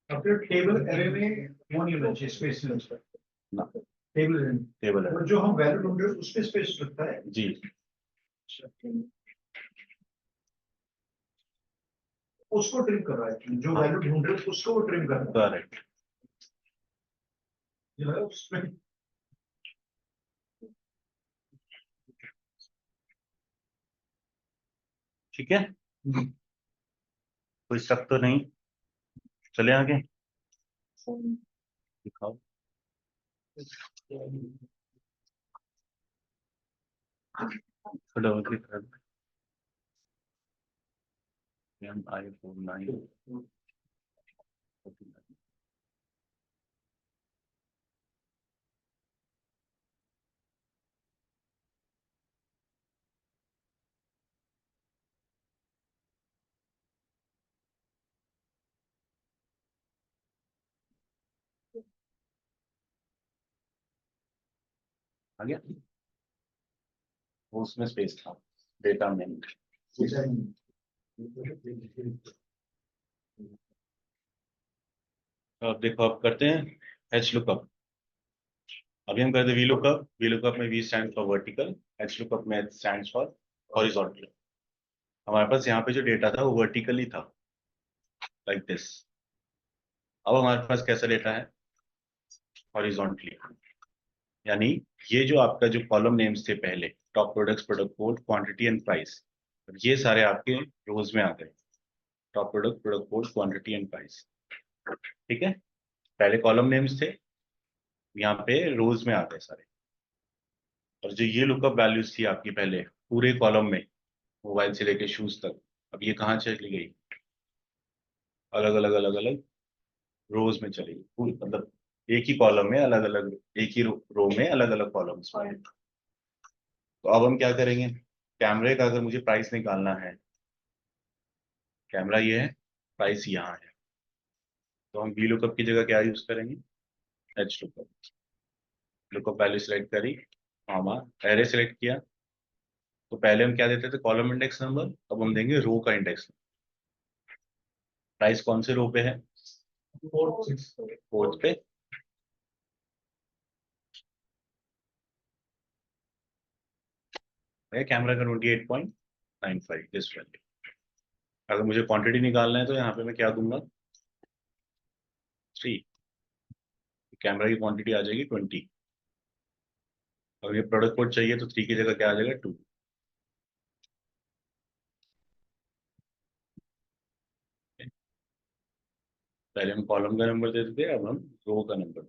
अपने टेबल एरे में वो नहीं होना चाहिए, स्पेस नहीं होना ना, चाहिए टेबल एरे में। टेबल और है जो हम वैल्यू ढूंढ रहे हैं उस पे स्पेस लगता है। जी। उसको ट्रिम कर रहा है, जो वैल्यू ढूंढ रहे हैं उसको वो ट्रिम कर रहा है। करेक्ट। जो है उसमें ठीक है, कोई शक तो नहीं, चले आगे, दिखाओ। तो डबल क्लिक कर iPhone 9। आ गया, वो उसमें स्पेस था, डेटा में नहीं। अब देखो, अब करते हैं एच लुकअप। अभी हम करते हैं वी लुकअप में V stand for vertical, H lookup में एच स्टैंड फॉर हॉरिजॉन्टल। हमारे पास यहाँ पे जो डेटा था वो वर्टिकली था, लाइक दिस। अब हमारे पास कैसा डेटा है, हॉरिजॉन्टली। यानी ये जो आपका जो कॉलम नेम्स थे पहले, top products, product code, quantity and price, ये सारे आपके रोज में आ गए। Top product, product code, quantity and price. ठीक है, पहले कॉलम नेम्स थे, यहाँ पे रोज में आ गए सारे। और जो ये लुकअप वैल्यूज थी आपकी पहले पूरे कॉलम में, मोबाइल से लेके शूज तक, अब ये कहाँ चली गई, अलग अलग अलग अलग रोज में चली गई। पूरी मतलब एक ही कॉलम में अलग अलग, एक ही रो में अलग अलग कॉलम्स में। तो अब हम क्या करेंगे, कैमरे का अगर मुझे प्राइस निकालना है, कैमरा ये है, प्राइस यहाँ है, तो हम वी लुकअप की जगह क्या यूज करेंगे, H lookup. Lookup value select करी, कॉमा, एरे सेलेक्ट किया। तो पहले हम क्या देते थे, कॉलम इंडेक्स नंबर, अब हम देंगे रो का इंडेक्स। प्राइस कौन से रो पे है, फोर्थ पे। है कैमरा का 28.95 दिस वैल्यू। अगर मुझे क्वांटिटी निकालना है तो यहाँ पे मैं क्या दूंगा, 3। कैमरा की क्वांटिटी आ जाएगी 20। अगर ये प्रोडक्ट कोड चाहिए तो 3 की जगह क्या आ जाएगा, 2। पहले हम कॉलम का नंबर देते थे, अब हम रो का नंबर।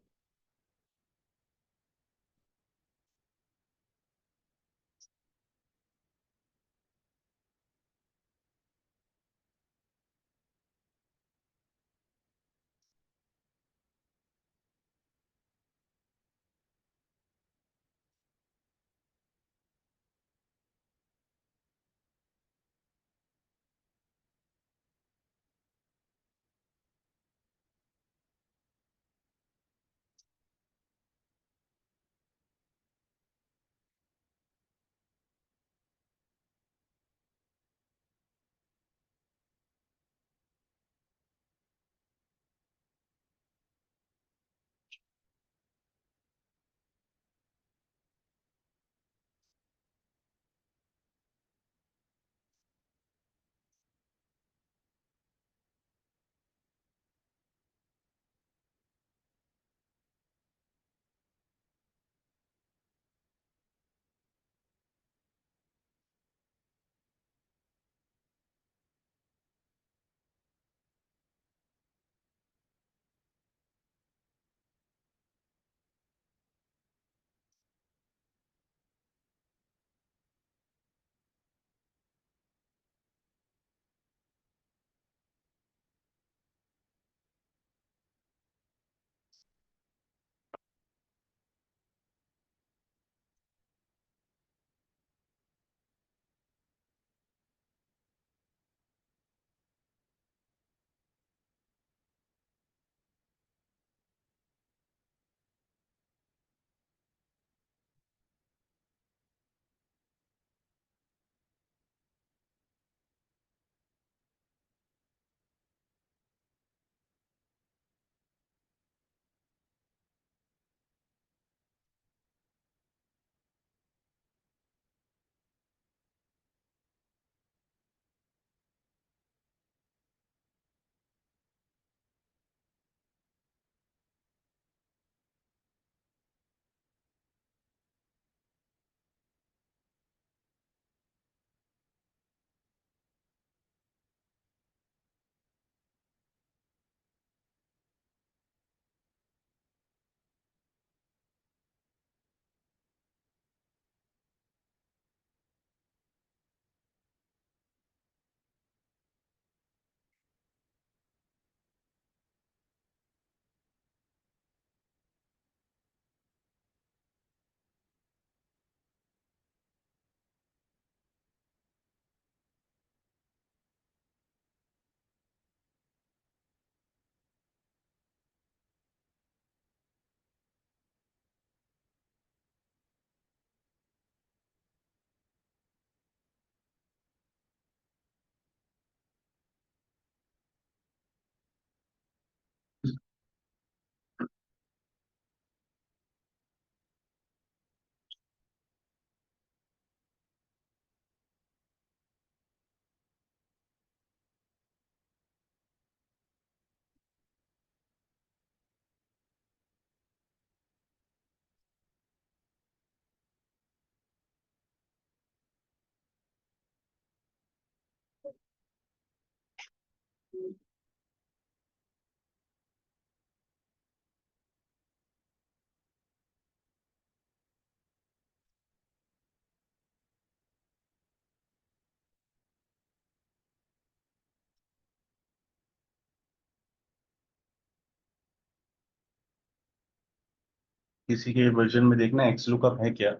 किसी के वर्जन में देखना एक्स लुकअप है क्या,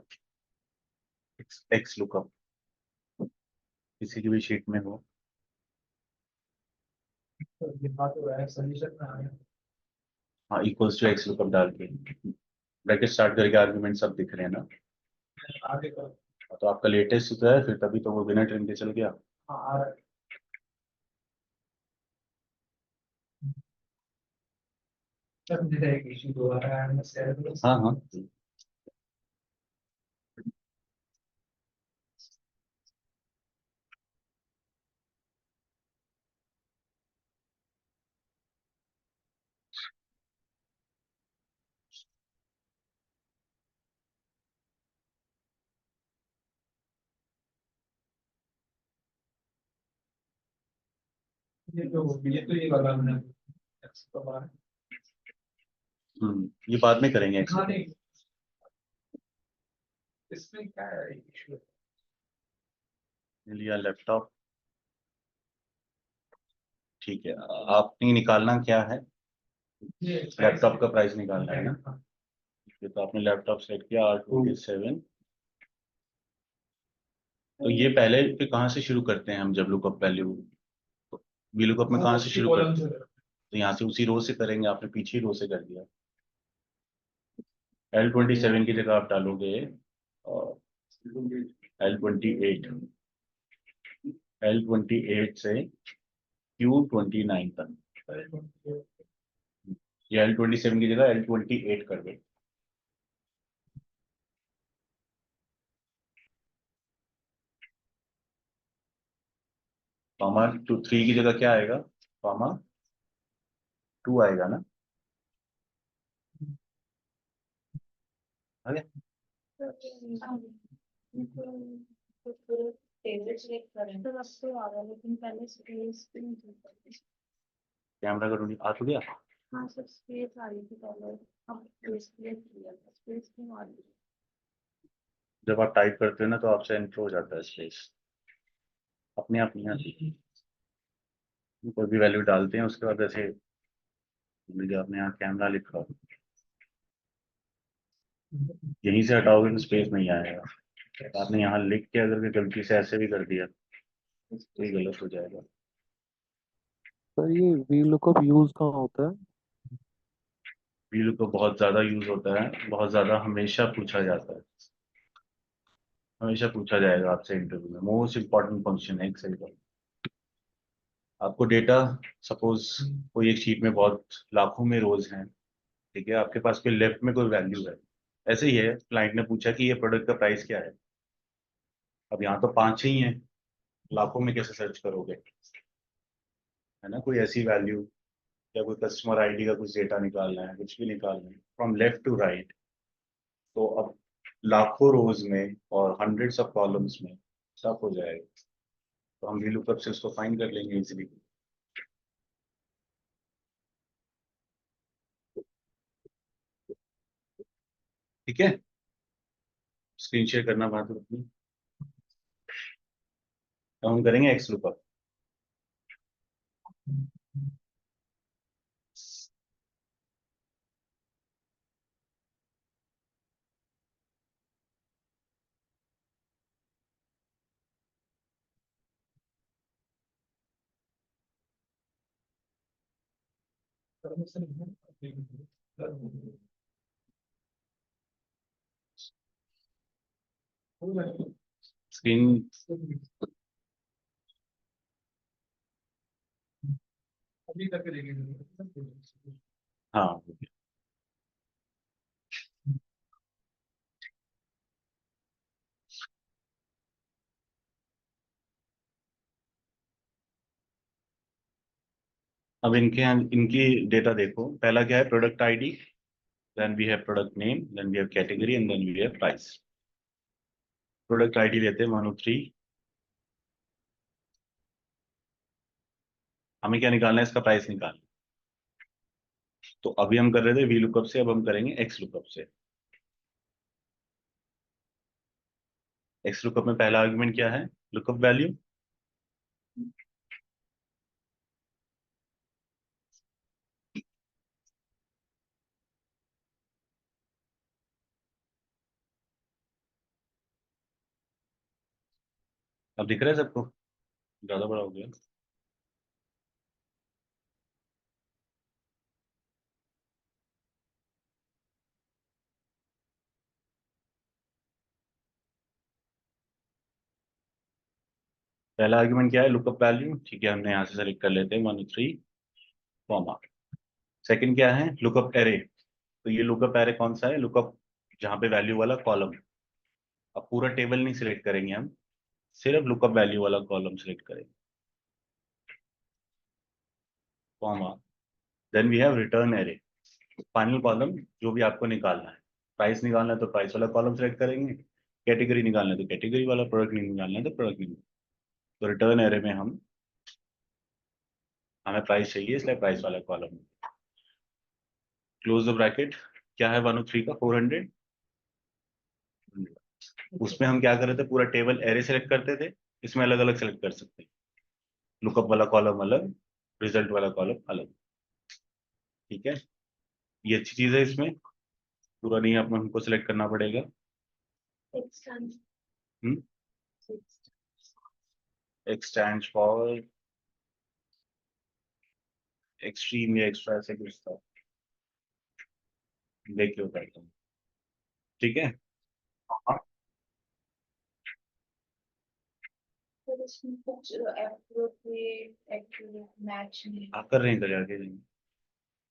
एक्स लुकअप किसी की भी शीट में हो। तो ये बात हो रहा है सोल्यूशन में आया। हाँ, इक्वल्स टू एक्स लुकअप डाल के ब्रैकेट स्टार्ट करके आर्गुमेंट सब दिख रहे हैं ना। आगे का। तो आपका लेटेस्ट तो है, फिर तभी तो वो बिना ट्रेन के चल गया। हाँ आ रहा है। सर मुझे एक इशू हो रहा है, मैं शेयर हाँ हाँ, ये वाला हमने एक्स का बार। ये बाद में करेंगे एक्स हाँ लुकअप। नहीं, इसमें क्या है इशू? लिया लैपटॉप, ठीक है। आपने निकालना क्या है, ये लैपटॉप का प्राइस निकालना है ना। ये तो आपने लैपटॉप सेलेक्ट किया R27। तो ये पहले पे कहाँ से शुरू करते हैं हम, जब लुकअप वैल्यू वी लुकअप में कहाँ से शुरू करते हैं। तो यहाँ से उसी रो से करेंगे, आपने पीछे रो से कर दिया। L27 की जगह आप डालोगे L28, L28 से Q29 तक। ये L27 की जगह L28 कर दो। कॉमा 3 की जगह क्या आएगा, कॉमा 2 आएगा ना। आ गया? टेबल चेक करें तो अब तो आ रहा है, लेकिन पहले स्पेस भी नहीं थी। कैमरा का रूल आ तो गया। हाँ सर, स्पेस आ रही थी पहले, अब डिस्प्ले किया स्पेस क्यों आ रही है? जब आप टाइप करते हो ना तो आपसे एंटर हो जाता है स्पेस, अपने आप नहीं आती। कोई भी वैल्यू डालते हैं उसके बाद ऐसे, जो आपने यहाँ कैमरा लिखा हो, यहीं से हटाओगे तो स्पेस नहीं आएगा। आपने यहाँ लिख के अगर गलती से ऐसे भी कर दिया तो ये गलत हो जाएगा। सर ये वी लुकअप यूज कहाँ होता है? व्हील को बहुत ज़्यादा यूज होता है, बहुत ज़्यादा, हमेशा पूछा जाता है, हमेशा पूछा जाएगा आपसे इंटरव्यू में। मोस्ट इंपॉर्टेंट फंक्शन है एक्सेल का। आपको डेटा, सपोज कोई एक शीट में बहुत लाखों में रोज हैं, ठीक है, आपके पास कोई लेफ्ट में कोई वैल्यू है। ऐसे ही है, क्लाइंट ने पूछा कि ये प्रोडक्ट का प्राइस क्या है। अब यहाँ तो 5 ही हैं, लाखों में कैसे सर्च करोगे, है ना। कोई ऐसी वैल्यू या कोई कस्टमर आईडी का कुछ डेटा निकालना है, कुछ भी निकालना है फ्रॉम लेफ्ट टू राइट, तो अब लाखों रोज में और हंड्रेड्स ऑफ कॉलम्स में सब हो जाएगा। तो हम VLOOKUP से उसको फाइंड कर लेंगे इजीली। ठीक है, स्क्रीन शेयर करना बात अपनी। तो हम करेंगे एक्स लुकअप। स्क्रीन, अभी तक देखेंगे। हाँ, अब इनके इनकी डेटा देखो। पहला क्या है, product ID, then we have product name, then we have category and then we have price. Product ID लेते हैं 103। हमें क्या निकालना है, इसका प्राइस निकालना है। तो अभी हम कर रहे थे वी लुकअप से, अब हम करेंगे एक्स लुकअप से। एक्स लुकअप में पहला आर्गुमेंट क्या है, लुकअप वैल्यू, अब दिख रहा है सबको? ज्यादा बड़ा हो गया? पहला आर्ग्यूमेंट क्या है? लुकअप वैल्यू, ठीक है, हमने यहाँ से सेलेक्ट कर लेते हैं 1 3 कॉमा। सेकंड क्या है? Lookup array. तो ये लुकअप एरे कौन सा है? लुकअप जहाँ पे वैल्यू वाला कॉलम। अब पूरा टेबल नहीं सिलेक्ट करेंगे हम, सिर्फ लुकअप वैल्यू वाला कॉलम सिलेक्ट करेंगे, comma. Then we have return array, final column जो भी आपको निकालना है। प्राइस निकालना है तो प्राइस वाला कॉलम सेलेक्ट करेंगे, कैटेगरी निकालना है तो कैटेगरी वाला, प्रोडक्ट नहीं निकालना है तो प्रोडक्ट नहीं। तो रिटर्न एरे में हमें प्राइस चाहिए, इसलिए प्राइस वाला कॉलम। Close the bracket. क्या है 103 का? 400। उसमें हम क्या कर रहे थे? पूरा टेबल एरे सेलेक्ट करते थे, इसमें अलग अलग सेलेक्ट कर सकते हैं। लुकअप वाला कॉलम अलग, रिजल्ट वाला कॉलम अलग। ठीक है, ये अच्छी चीज है इसमें। पूरा नहीं आप हमको सिलेक्ट करना पड़ेगा। एक्स स्टैंड्स फॉर एक्सट्रीम या एक्स्ट्रा, ऐसे कुछ था, देख लो करता हूँ। ठीक है, हाँ, तो इसमें कुछ appropriate accurate match नहीं। आप कर रहे हैं, इधर आगे।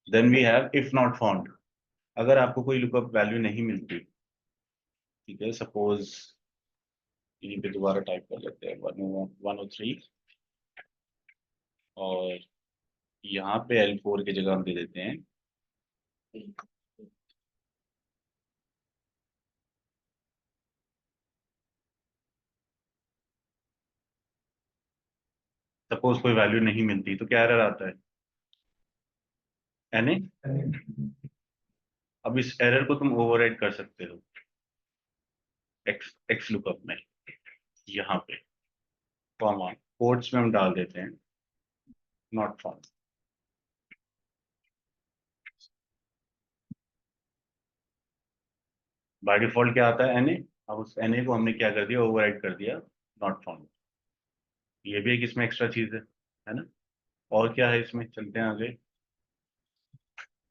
Then we have if not found. अगर आपको कोई लुकअप वैल्यू नहीं मिलती, ठीक है, सपोज यहीं पे दोबारा टाइप कर लेते हैं 103, और यहाँ पे L4 की जगह हम दे देते हैं सपोज कोई वैल्यू नहीं मिलती तो क्या एरर आता है? एन। अब इस एरर को तुम ओवरराइड कर सकते हो एक्स एक्स लुकअप में, यहाँ पे कॉमा कोट्स में हम डाल देते हैं नॉट फाउंड। बाय डिफॉल्ट क्या आता है? एन। अब उस एन को हमने क्या कर दिया? ओवरराइड कर दिया नॉट फाउंड। ये भी एक इसमें एक्स्ट्रा चीज है ना? और क्या है इसमें? चलते हैं आगे।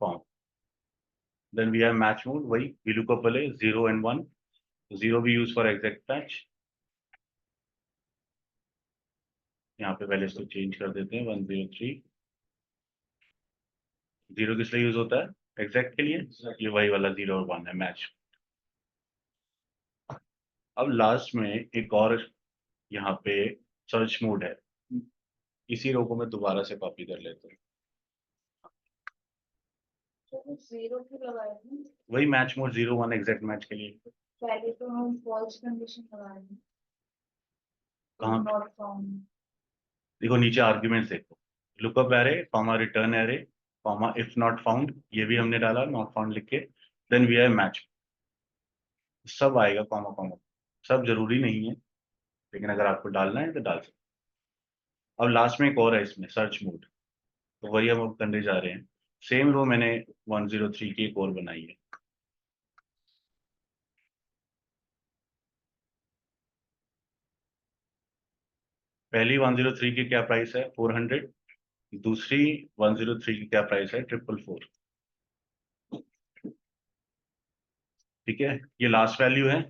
Form. Then we have match mode, वही VLOOKUP वाले 0 and 1। 0 भी यूज फॉर एग्जैक्ट मैच। यहाँ पे पहले इसको चेंज कर देते हैं 103। 0 किस लिए यूज होता है? एग्जैक्ट के लिए। ये वही वाला 0 और 1 है, मैच। अब लास्ट में एक और यहाँ पे सर्च मोड है, इसी रो को मैं दोबारा से कॉपी कर लेता हूँ। तो जीरो क्यों लगाए थे? वही मैच मोड 0 1 एग्जैक्ट मैच के लिए। पहले तो हम फॉल्स कंडीशन लगाए थे। कहाँ? Not found. देखो नीचे आर्ग्यूमेंट्स देखो, lookup array comma return array comma if not found, ये भी हमने डाला नॉट फाउंड लिख के। देन वी हैव मैच, सब आएगा कॉमा कॉमा। सब जरूरी नहीं है, लेकिन अगर आपको डालना है तो डाल सकते। अब लास्ट में एक और है इसमें, सर्च मोड। तो वही हम अब करने जा रहे हैं। सेम रो मैंने 103 की एक और बनाई है। पहली 103 की क्या प्राइस है? 400। दूसरी 103 की क्या प्राइस है? 444। ठीक है, ये लास्ट वैल्यू है,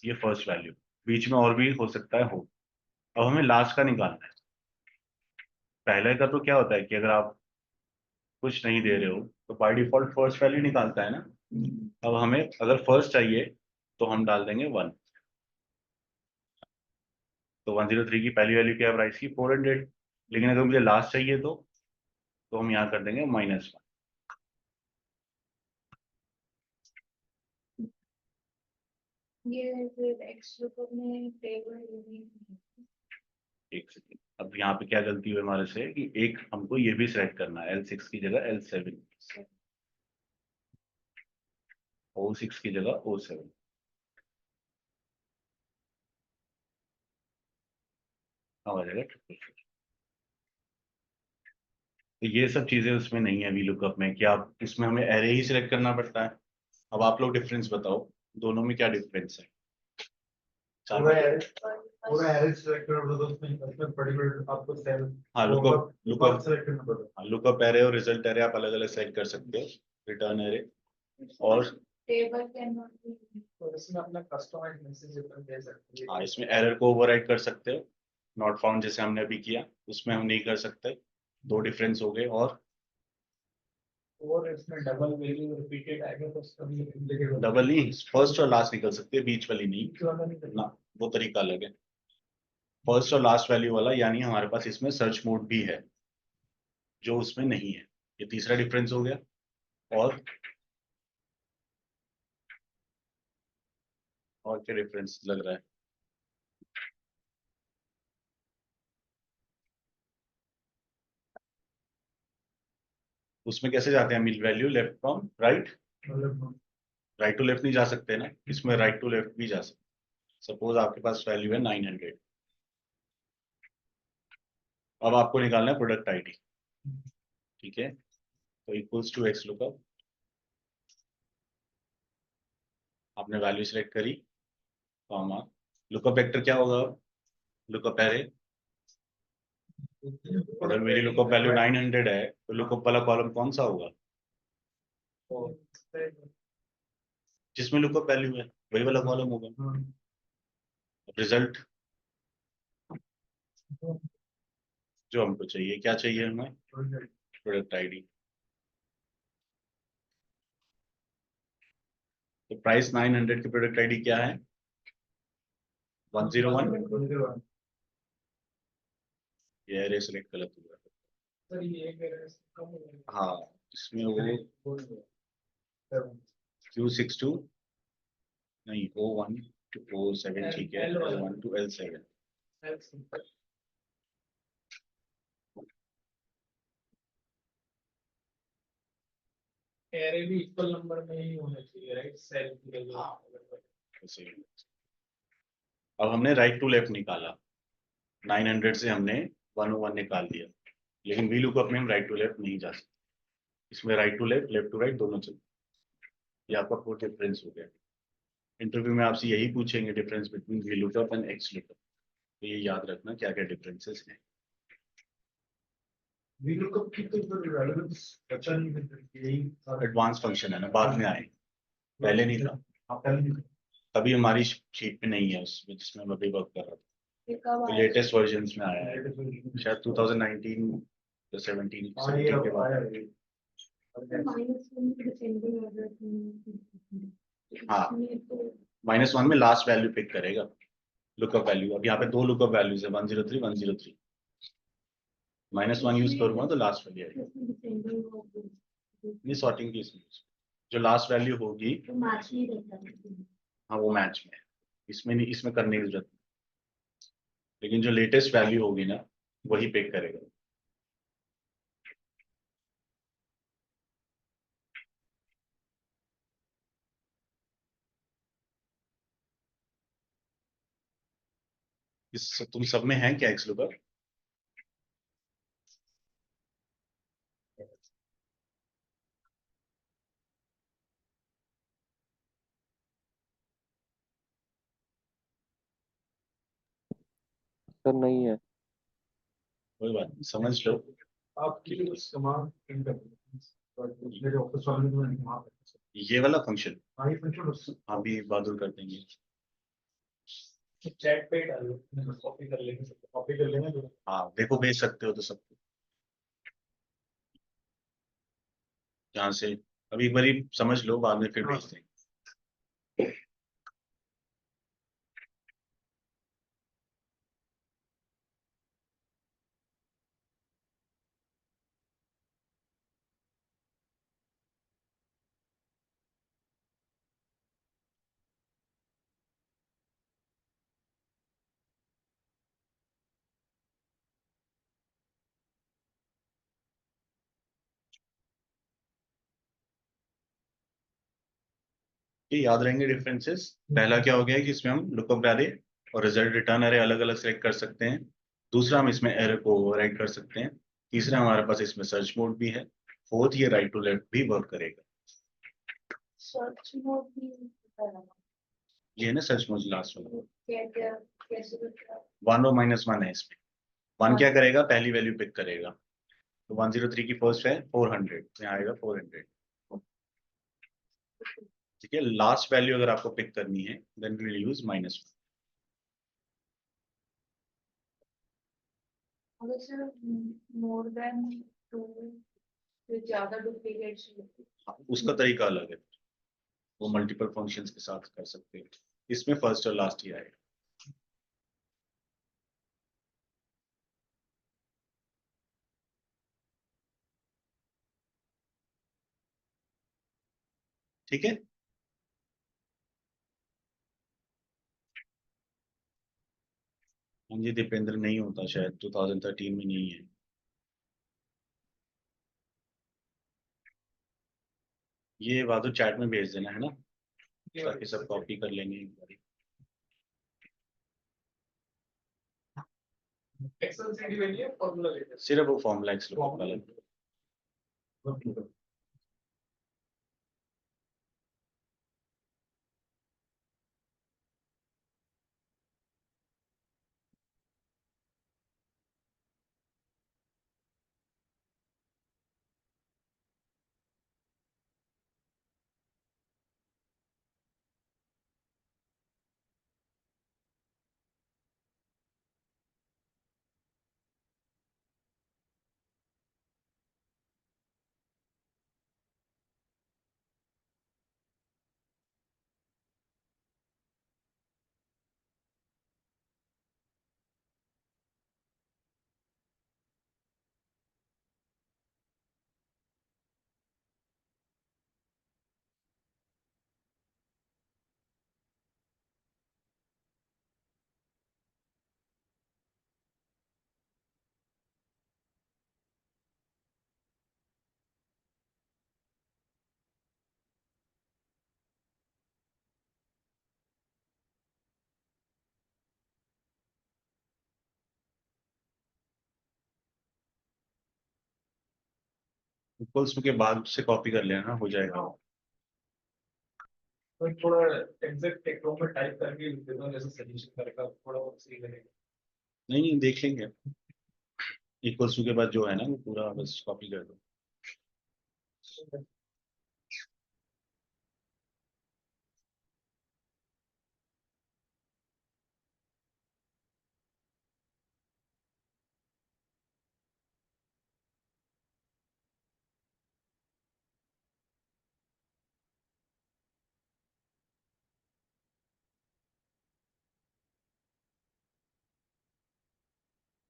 ये फर्स्ट वैल्यू, बीच में और भी हो सकता है हो। अब हमें लास्ट का निकालना है। पहले का तो क्या होता है कि अगर आप कुछ नहीं दे रहे हो तो बाय डिफॉल्ट फर्स्ट वैल्यू निकालता है ना। अब हमें अगर फर्स्ट चाहिए तो हम डाल देंगे 1। तो 103 की पहली वैल्यू क्या प्राइस की? 400। लेकिन अगर मुझे लास्ट चाहिए तो हम यहाँ कर देंगे -1। ये फिर एक्स लुकअप में टेबल यूनिक एक सेकेंड, अब यहाँ पे क्या गलती हुई हमारे से कि एक हमको ये भी सिलेक्ट करना है, L6 की जगह L7, O6 की जगह O7। आ जाएगा 444। तो ये सब चीजें उसमें नहीं है VLOOKUP में कि आप इसमें हमें एरे ही सिलेक्ट करना पड़ता है। अब आप लोग डिफरेंस बताओ, दोनों में क्या डिफरेंस है? पूरा array select करना पड़ता है, उसमें particular आपको cell हाँ लुकअप select करना पड़ता है। लुकअप एरे और रिजल्ट एरे आप अलग अलग सेलेक्ट कर सकते हो, रिटर्न एरे और Table cannot be. तो इसमें अपना कस्टमाइज मैसेज दे सकते हैं। हाँ इसमें एरर को ओवरराइड कर सकते हो, नॉट फाउंड जैसे हमने अभी किया उसमें हम नहीं कर सकते, दो डिफरेंस हो गए। और इसमें डबल वैल्यू रिपीटेड आएगा तो उसका भी लिखेगा। डबल नहीं, फर्स्ट और लास्ट निकल सकते हैं, बीच वाली नहीं बीच वाला नहीं करना। ना, वो तरीका अलग है। फर्स्ट और लास्ट वैल्यू वाला, यानी हमारे पास इसमें सर्च मोड भी है जो उसमें नहीं है, ये तीसरा डिफरेंस हो गया। और क्या डिफरेंस लग रहा है? उसमें कैसे जाते हैं मिल वैल्यू लेफ्ट फ्रॉम राइट, मतलब राइट टू लेफ्ट नहीं जा सकते ना, इसमें राइट टू लेफ्ट भी जा सकते। सपोज आपके पास वैल्यू है 900, अब आपको निकालना है प्रोडक्ट आईडी, ठीक है, तो इक्वल्स टू एक्स लुकअप, आपने वैल्यू सेलेक्ट करी, कॉमा लुकअप वेक्टर क्या होगा, लुकअप एरे। अगर मेरी लुकअप वैल्यू 900 है तो लुकअप वाला कॉलम कौन सा होगा, जिसमें लुकअप वैल्यू है वही वाला कॉलम होगा। रिजल्ट जो हमको चाहिए, क्या चाहिए हमें, प्रोडक्ट आईडी। तो प्राइस 900 की प्रोडक्ट आईडी क्या है, 101। ये एरे सेलेक्ट गलत हुआ, सर ये एक error कम हो जाएगा। हाँ इसमें वो Q62 नहीं, O1 to O7 ठीक है, L1 to L7। एरे भी इक्वल नंबर में ही होना चाहिए, राइट? सेल की वैल्यू ऐसे ही। अब हमने राइट टू लेफ्ट निकाला, 900 से हमने 101 निकाल दिया, लेकिन वी लुकअप में हम राइट टू लेफ्ट नहीं जा सकते, इसमें right to left, left to right दोनों चलते। ये आपका फोर डिफरेंस हो गया। इंटरव्यू में आपसे यही पूछेंगे, difference between V lookup and x lookup, तो ये याद रखना क्या क्या डिफरेंसेस हैं। VLOOKUP की तो फिर relevance अच्छा नहीं है, यही एडवांस फंक्शन है ना, बाद में आए, पहले नहीं था, पहले नहीं था। तभी हमारी शीट में नहीं है उसमें जिसमें मैं अभी वर्क कर रहा था, ये कब तो आया? लेटेस्ट वर्जन में आया है शायद 2019 या 17 के बाद। हाँ -1 में लास्ट वैल्यू पिक करेगा लुकअप वैल्यू। अब यहाँ पे दो लुकअप वैल्यूज है 103 103, -1 यूज करूंगा तो लास्ट वैल्यू आएगी, नहीं सॉर्टिंग की इसमें जो लास्ट वैल्यू होगी हाँ वो मैच में है, इसमें नहीं, इसमें करने की जरूरत नहीं, लेकिन जो लेटेस्ट वैल्यू होगी ना वही पिक करेगा। इस तुम सब में है क्या एक्स लुकअप? सर नहीं है। कोई बात नहीं, समझ लो। आपकी कमांड प्रिंट कर मेरे ऑफिस वाले ने वहां पे ये वाला फंक्शन आई फंक्शन उससे अभी बहादुर कर देंगे। चैट पे डालो, कॉपी कर लेंगे। कॉपी कर लेंगे तो हाँ देखो भेज सकते हो तो सबको, जहाँ से अभी एक बारी समझ लो, बाद में फिर भेज देंगे। ये याद रहेंगे डिफरेंसेस। पहला क्या हो गया कि इसमें हम लुकअप एरे और रिजल्ट रिटर्न एरे अलग अलग सेलेक्ट कर सकते हैं। दूसरा हम इसमें एरे को ओवरराइड कर सकते हैं। तीसरा हमारे पास इसमें सर्च मोड भी है। फोर्थ ये राइट टू लेफ्ट भी वर्क करेगा। सर्च मोड भी ये है ना सर्च मोड लास्ट वाला, क्या कैसे बताओ? 1 और -1 है इसमें। 1 क्या करेगा, पहली वैल्यू पिक करेगा, तो 103 की फर्स्ट है 400, यहाँ आएगा 400। ठीक है, लास्ट वैल्यू अगर आपको पिक करनी है देन वी विल यूज -1। अगर सर मोर देन 2 से ज्यादा डुप्लीकेट्स उसका तरीका अलग है, वो मल्टीपल फंक्शंस के साथ कर सकते हैं। इसमें फर्स्ट और लास्ट ही आएगा। ठीक है, हाँ जी दीपेंद्र, नहीं होता शायद, 2013 में नहीं है। ये बात तो चैट में भेज देना है ना, ताकि सब कॉपी कर लेंगे एक बारी। एक्सेल सीडी में नहीं है, फॉर्मूला लेकर। सिर्फ वो फॉर्मूला एक्स लुकअप वाला। इक्वल्स टू के बाद से कॉपी कर लेना, हो जाएगा। तो थोड़ा एग्जैक्ट एक रो में टाइप करके लिख देता हूँ, जैसे सजेशन करेगा थोड़ा बहुत सही लगेगा। नहीं नहीं, देख लेंगे। इक्वल्स टू के बाद जो है ना वो पूरा बस कॉपी कर दो।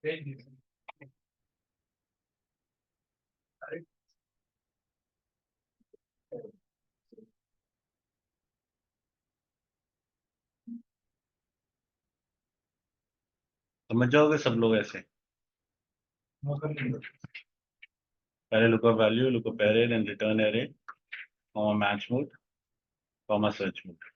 भेज दीजिए। अरे समझ जाओगे सब लोग ऐसे। मौसम नहीं है। पहले lookup value, lookup array, then return array, comma match mode, comma search mode.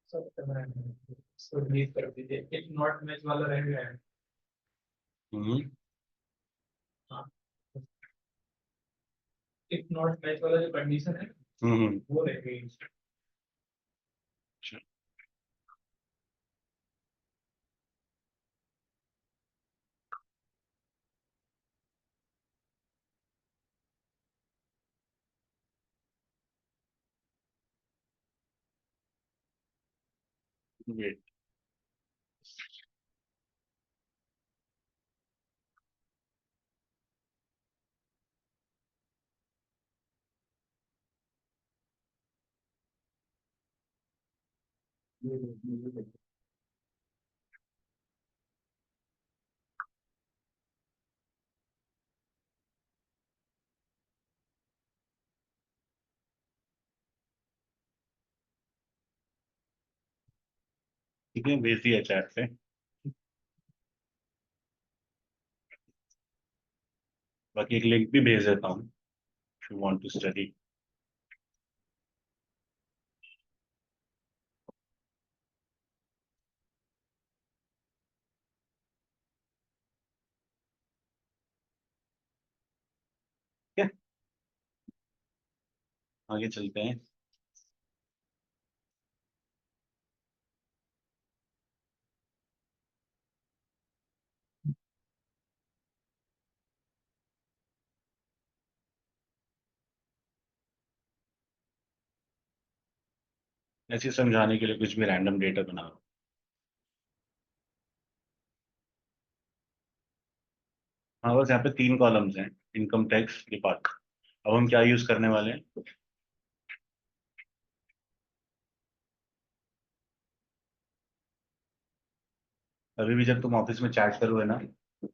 सब करना है, इसको डिलीट कर दीजिए, एक नॉट मैच वाला रह गया है। हम्म। हाँ, एक नॉट मैच वाला जो कंडीशन है हम्म। वो रह गई। अच्छा, वेट। ठीक है, भेज दिया चैट पे। बाकी एक लिंक भी भेज देता हूँ, if you want to study. आगे चलते हैं। ऐसे समझाने के लिए कुछ भी रैंडम डेटा बनाओ। हाँ बस यहाँ पे 3 कॉलम्स हैं, इनकम टैक्स डिपार्ट। अब हम क्या यूज करने वाले हैं? अभी भी जब तुम ऑफिस में चैट करोगे ना,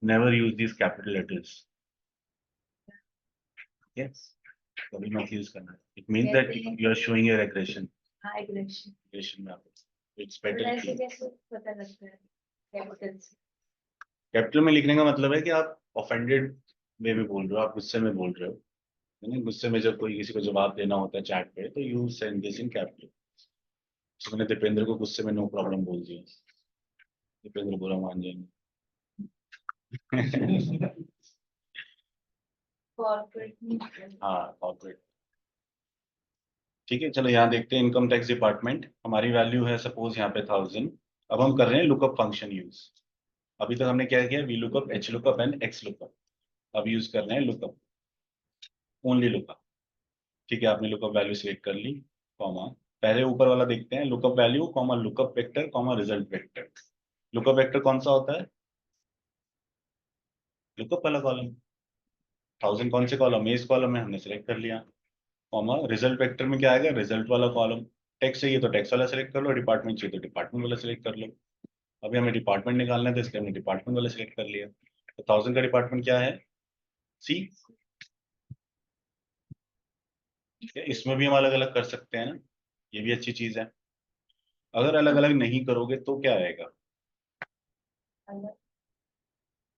never use this capital letters. Yes, कभी मत यूज करना। It means that you are showing your aggression. हाँ एग्रेशन। एग्रेशन में आप इट्स तो बेटर ऐसे कि कैसे पता लगता है कैपिटल से? कैपिटल में लिखने का मतलब है कि आप ऑफेंडेड वे में बोल रहे हो, आप गुस्से में बोल रहे हो। है ना? गुस्से में जब कोई किसी को जवाब देना होता है चैट पे, तो you send this in capital. तो मैंने दीपेंद्र को गुस्से में नो प्रॉब्लम बोल दिया, दीपेंद्र बुरा मान जाएंगे। कॉर्पोरेट। हाँ, कॉर्पोरेट। ठीक है, चलो यहाँ देखते हैं। इनकम टैक्स डिपार्टमेंट, हमारी वैल्यू है सपोज यहाँ पे 1000। अब हम कर रहे हैं लुकअप फंक्शन यूज। अभी तक हमने क्या किया? V lookup, H lookup and x lookup. अब यूज कर रहे हैं लुकअप, ओनली लुकअप। ठीक है, आपने लुकअप वैल्यू सिलेक्ट कर ली, कॉमा। पहले ऊपर वाला देखते हैं, lookup value comma lookup vector comma result vector. Lookup vector कौन सा होता है? लुकअप वाला कॉलम। 1000 कौन से कॉलम है? इस कॉलम में हमने सिलेक्ट कर लिया, कॉमा। रिजल्ट वेक्टर में क्या आएगा? रिजल्ट वाला कॉलम। टेक्स्ट चाहिए तो टेक्स्ट वाला सिलेक्ट कर लो, डिपार्टमेंट चाहिए तो डिपार्टमेंट वाला सिलेक्ट कर लो। अभी हमें डिपार्टमेंट निकालना है तो इसलिए हमने डिपार्टमेंट वाला सिलेक्ट कर लिया। तो 1000 का डिपार्टमेंट क्या है? सी। इसमें भी हम अलग अलग कर सकते हैं ना, ये भी अच्छी चीज है। अगर अलग अलग नहीं करोगे तो क्या आएगा?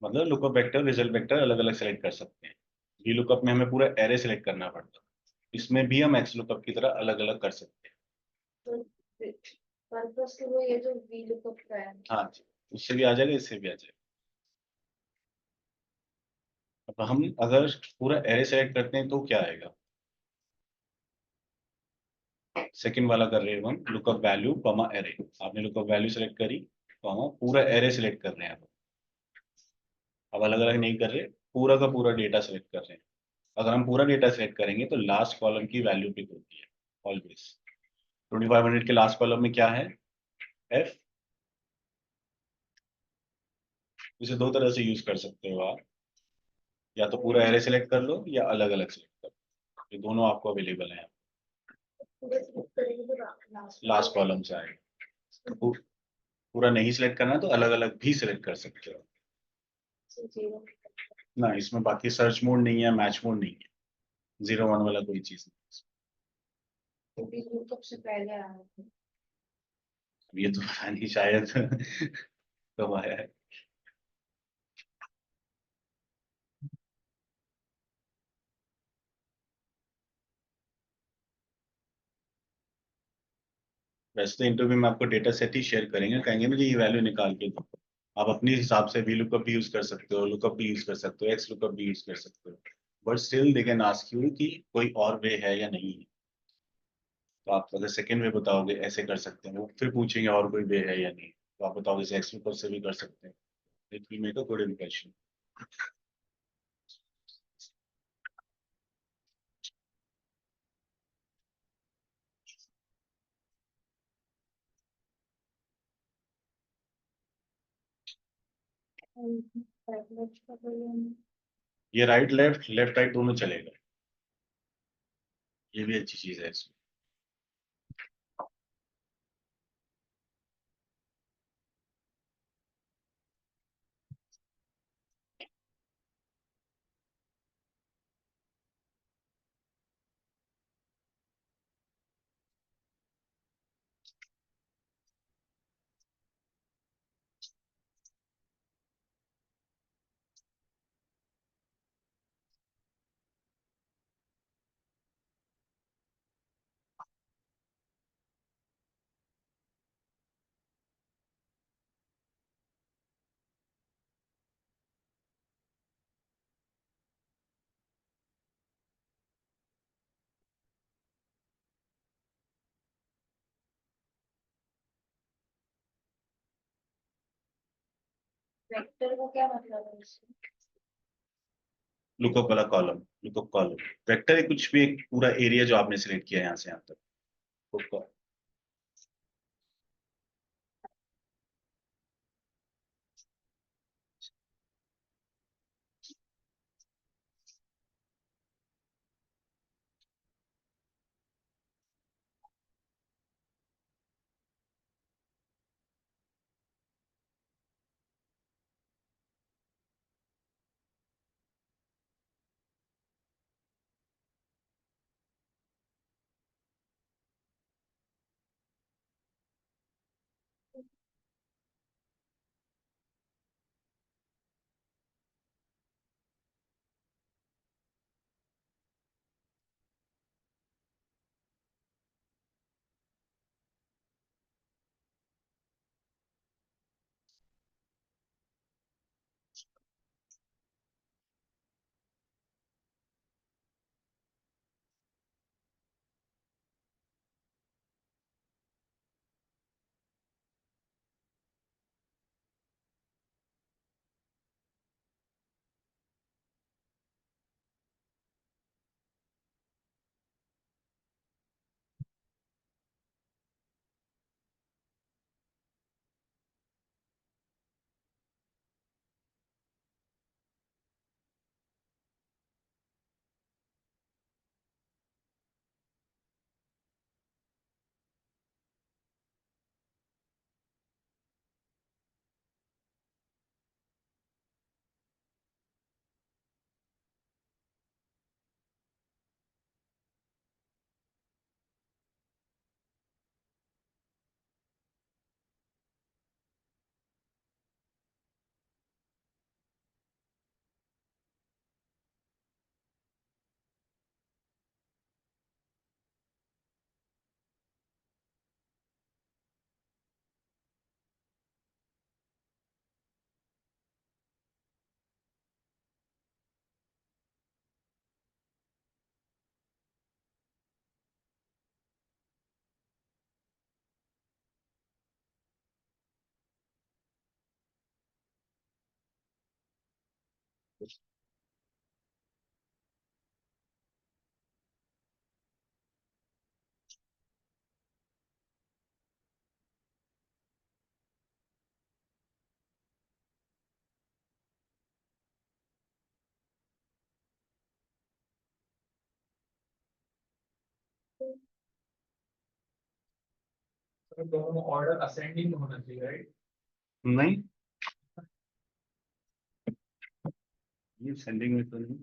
मतलब लुकअप वेक्टर, रिजल्ट वेक्टर अलग अलग सेलेक्ट कर सकते हैं। वी लुकअप में हमें पूरा एरे सेलेक्ट करना पड़ता है, इसमें भी हम एक्स लुकअप की तरह अलग अलग कर सकते हैं। पर्पस तो वो ये जो वी लुकअप का है। हाँ जी, उससे भी आ जाएगा, इससे भी आ जाएगा। अब हम अगर पूरा एरे सेलेक्ट करते हैं तो क्या आएगा? सेकंड वाला कर रहे हैं हम, लुकअप वैल्यू कॉमा एरे। आपने लुकअप वैल्यू सेलेक्ट करी, कॉमा पूरा एरे सेलेक्ट कर रहे हैं। अब अलग अलग नहीं कर रहे, पूरा का पूरा डेटा सेलेक्ट कर रहे हैं। अगर हम पूरा डेटा सेलेक्ट करेंगे तो लास्ट कॉलम की वैल्यू पिक होती है ऑलवेज। 2500 के लास्ट कॉलम में क्या है? एफ। इसे दो तरह से यूज कर सकते हो आप, या तो पूरा एरे सेलेक्ट कर लो या अलग अलग सेलेक्ट कर लो, ये दोनों आपको अवेलेबल है। लास्ट कॉलम से आएगा। तो पूरा नहीं सिलेक्ट करना तो अलग अलग भी सिलेक्ट कर सकते हो ना। इसमें बाकी सर्च मोड नहीं है, मैच मोड नहीं है, 0 1 वाला कोई चीज नहीं। वी लुकअप से पहले आ रहा है। अब ये तो पता नहीं, शायद कब आया है। वैसे तो इंटरव्यू में आपको डेटा सेट ही शेयर करेंगे, कहेंगे मुझे ये वैल्यू निकाल के दो। आप अपने हिसाब से वी लुकअप भी यूज कर सकते हो, लुकअप भी यूज कर सकते हो, एक्स लुकअप भी यूज कर सकते हो। But still they can ask you कि कोई और वे है या नहीं है। तो आप अगर सेकेंड वे बताओगे ऐसे कर सकते हैं, वो फिर पूछेंगे और कोई वे है या नहीं, तो आप बताओगे एक्स लुकअप से भी कर सकते हैं। It will make a good impression. ये राइट लेफ्ट, लेफ्ट राइट दोनों चलेगा, ये भी अच्छी चीज है इसमें। वेक्टर का क्या मतलब है इसमें? लुकअप वाला कॉलम, लुकअप कॉलम वेक्टर है, कुछ भी एक पूरा एरिया जो आपने सिलेक्ट किया है यहाँ से यहाँ तक उसको। तो दोनों ऑर्डर असेंडिंग होना चाहिए, राइट? नहीं, ये सेंडिंग में तो नहीं।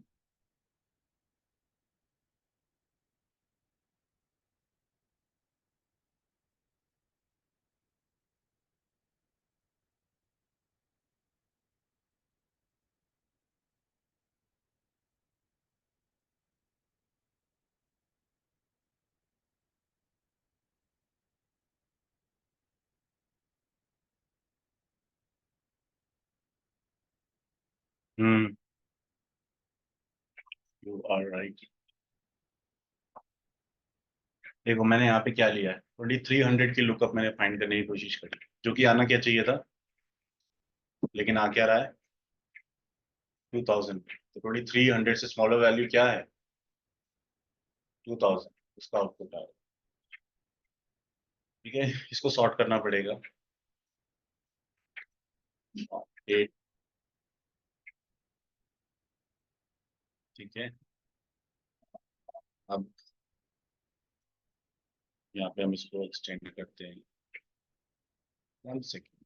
हम्म, यू आर राइट। देखो मैंने यहाँ पे क्या लिया है, 2300 की लुकअप मैंने फाइंड करने की कोशिश करी, जो कि आना क्या चाहिए था, लेकिन आ क्या रहा है 2000। तो 2300 से स्मॉलर वैल्यू क्या है 2000, उसका आउटपुट आया। ठीक है, इसको सॉर्ट करना पड़ेगा। 8, ठीक है। अब यहाँ पे हम इसको एक्सटेंड करते हैं 1 सेकेंड।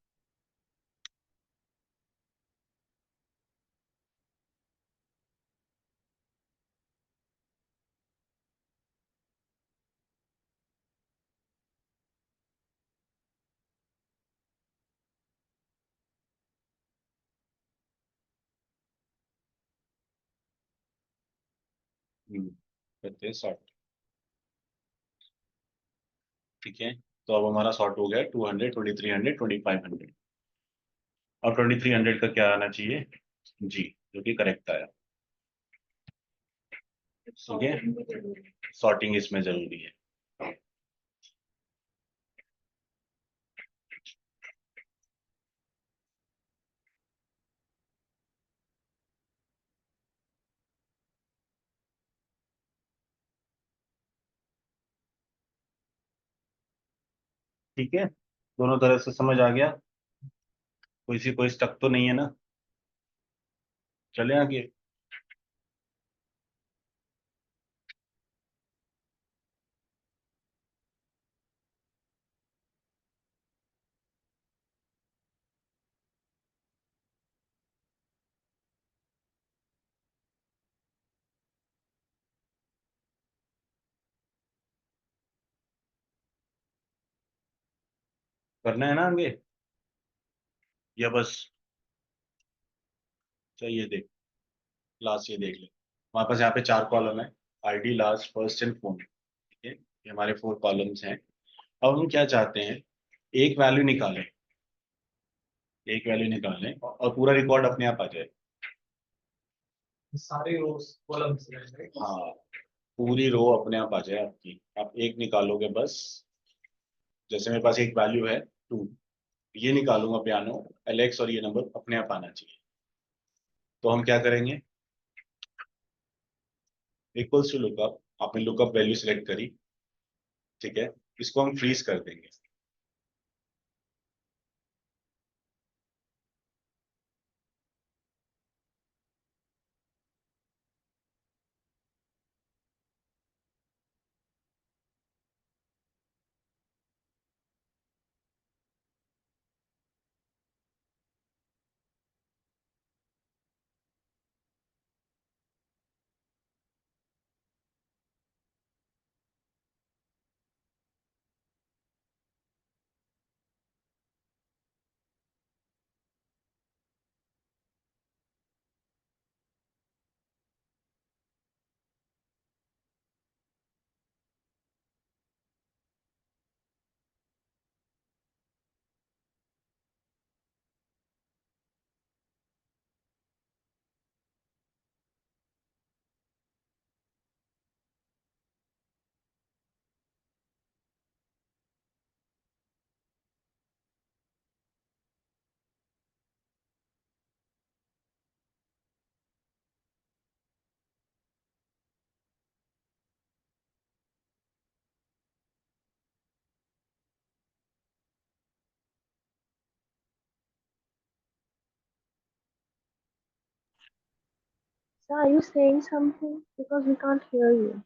करते हैं सॉर्ट। ठीक है, तो अब हमारा सॉर्ट हो गया 200, 2300, 2500। और 2300 का क्या आना चाहिए जी, जो कि करेक्ट आया। ठीक है, सॉर्टिंग इसमें जरूरी है। ठीक है, दोनों तरह से समझ आ गया, कोई स्टक तो नहीं है ना? चले आगे। करना है ना आगे, या बस चाहिए देख, लास्ट ये देख ले, हमारे पास यहाँ पे 4 कॉलम है, ID, last, first and phone. ठीक है, ये हमारे 4 कॉलम्स हैं। अब हम क्या चाहते हैं, एक वैल्यू निकालें, एक वैल्यू निकालें और पूरा रिकॉर्ड अपने आप आ जाए। सारे रोज कॉलम्स हैं। हाँ, पूरी रो अपने आप आ जाए आपकी, आप एक निकालोगे बस। जैसे मेरे पास एक वैल्यू है 2, ये निकालूंगा पियानो, एलेक्स, और ये नंबर अपने आप आना चाहिए। तो हम क्या करेंगे, इक्वल्स टू लुकअप, आपने लुकअप वैल्यू सिलेक्ट करी, ठीक है, इसको हम फ्रीज कर देंगे। So are you saying something? Because we can't hear you.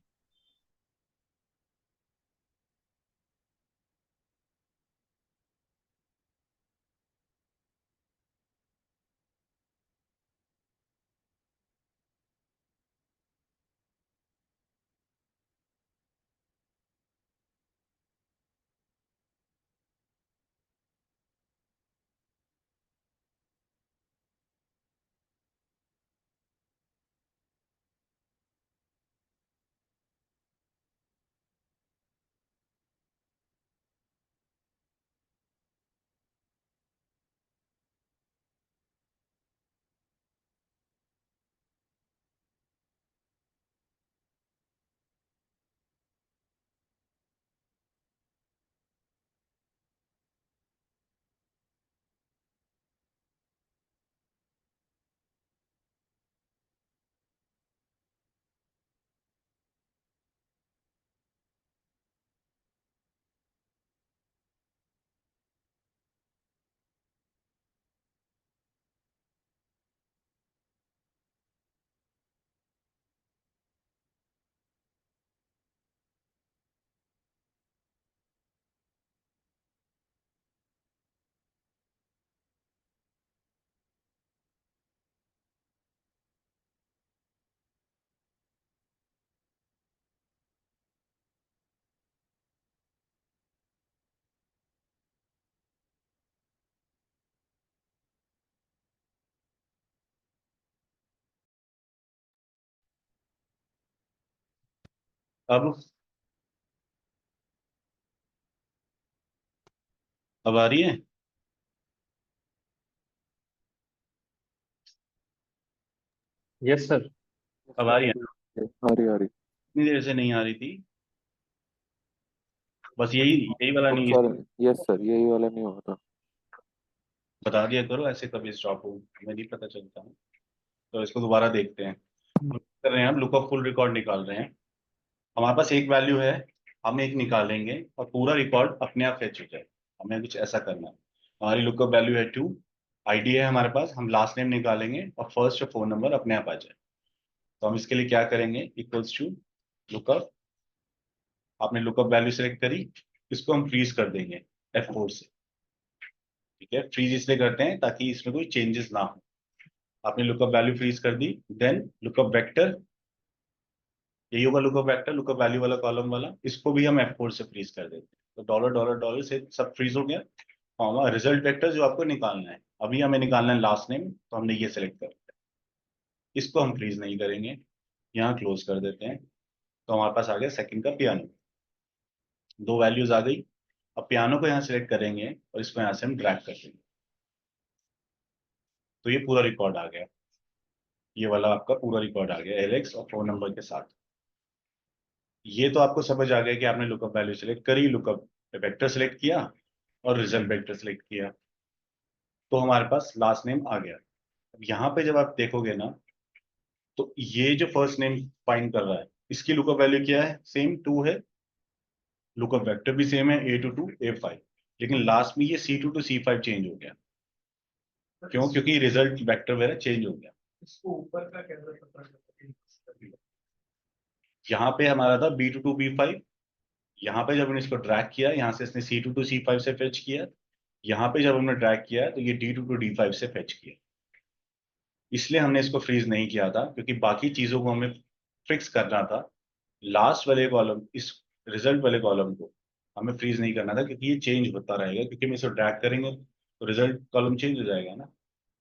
अब अब आ रही है? Yes sir. अब आ रही है? आ रही। इतनी देर से नहीं आ रही थी, बस यही यही वाला नहीं, सर यस सर, यही वाला नहीं हुआ था। बता दिया करो, ऐसे कभी स्टॉप हो, हमें नहीं पता चलता है। तो इसको दोबारा देखते हैं, हम कर रहे हैं, हम लुकअप फुल रिकॉर्ड निकाल रहे हैं। हमारे पास एक वैल्यू है, हम एक निकालेंगे और पूरा रिकॉर्ड अपने आप फेच हो जाए। हमें कुछ ऐसा करना है। हमारी लुकअप वैल्यू है 2, आईडी है हमारे पास, हम लास्ट नेम निकालेंगे और फर्स्ट फोन नंबर अपने आप आ जाए। तो हम इसके लिए क्या करेंगे, इक्वल्स टू लुकअप, आपने लुकअप वैल्यू सेलेक्ट करी, इसको हम फ्रीज कर देंगे F4 से। ठीक है, फ्रीज इसलिए करते हैं ताकि इसमें कोई चेंजेस ना हो। आपने लुकअप वैल्यू फ्रीज कर दी, देन लुकअप वेक्टर, यही होगा लुकअप वेक्टर, लुकअप वैल्यू वाला कॉलम वाला, इसको भी हम F4 से फ्रीज कर देते हैं। तो डॉलर डॉलर डॉलर से सब फ्रीज हो गया। कॉमा रिजल्ट वेक्टर जो आपको निकालना है, अभी हमें निकालना है लास्ट नेम, तो हमने ये सेलेक्ट कर लिया, इसको हम फ्रीज नहीं करेंगे, यहाँ क्लोज कर देते हैं। तो हमारे पास आ गया सेकंड का पियानो, 2 वैल्यूज आ गई। अब पियानो को यहाँ सेलेक्ट करेंगे और इसको यहाँ से हम ड्रैग कर देंगे, तो ये पूरा रिकॉर्ड आ गया, ये वाला आपका पूरा रिकॉर्ड आ गया एलेक्स और फोन नंबर के साथ। ये तो आपको समझ आ गया कि आपने लुकअप वैल्यू सेलेक्ट करी, लुकअप वेक्टर सेलेक्ट किया और रिजल्ट वेक्टर सेलेक्ट किया, तो हमारे पास लास्ट नेम आ गया। अब यहाँ पे जब आप देखोगे ना, तो ये जो फर्स्ट नेम फाइंड कर रहा है, इसकी लुकअप वैल्यू क्या है, सेम 2 है, लुकअप वेक्टर भी सेम है A22 A5, लेकिन लास्ट में ये C2 to C5 चेंज हो गया। क्यों? क्योंकि रिजल्ट वेक्टर वगैरह चेंज हो गया। इसको ऊपर का कैसे पता चलता यहाँ पे हमारा था B2 to B5, यहाँ पे जब हमने इसको ड्रैग किया, यहाँ से इसने C2 to C5 से फेच किया, यहाँ पे जब हमने ड्रैग किया तो ये D2 to D5 से फेच किया। इसलिए हमने इसको फ्रीज नहीं किया था, क्योंकि बाकी चीजों को हमें फिक्स करना था। लास्ट वाले कॉलम, इस रिजल्ट वाले कॉलम को हमें फ्रीज नहीं करना था, क्योंकि ये चेंज होता रहेगा, क्योंकि हम इसको ड्रैग करेंगे तो रिजल्ट कॉलम चेंज हो जाएगा ना।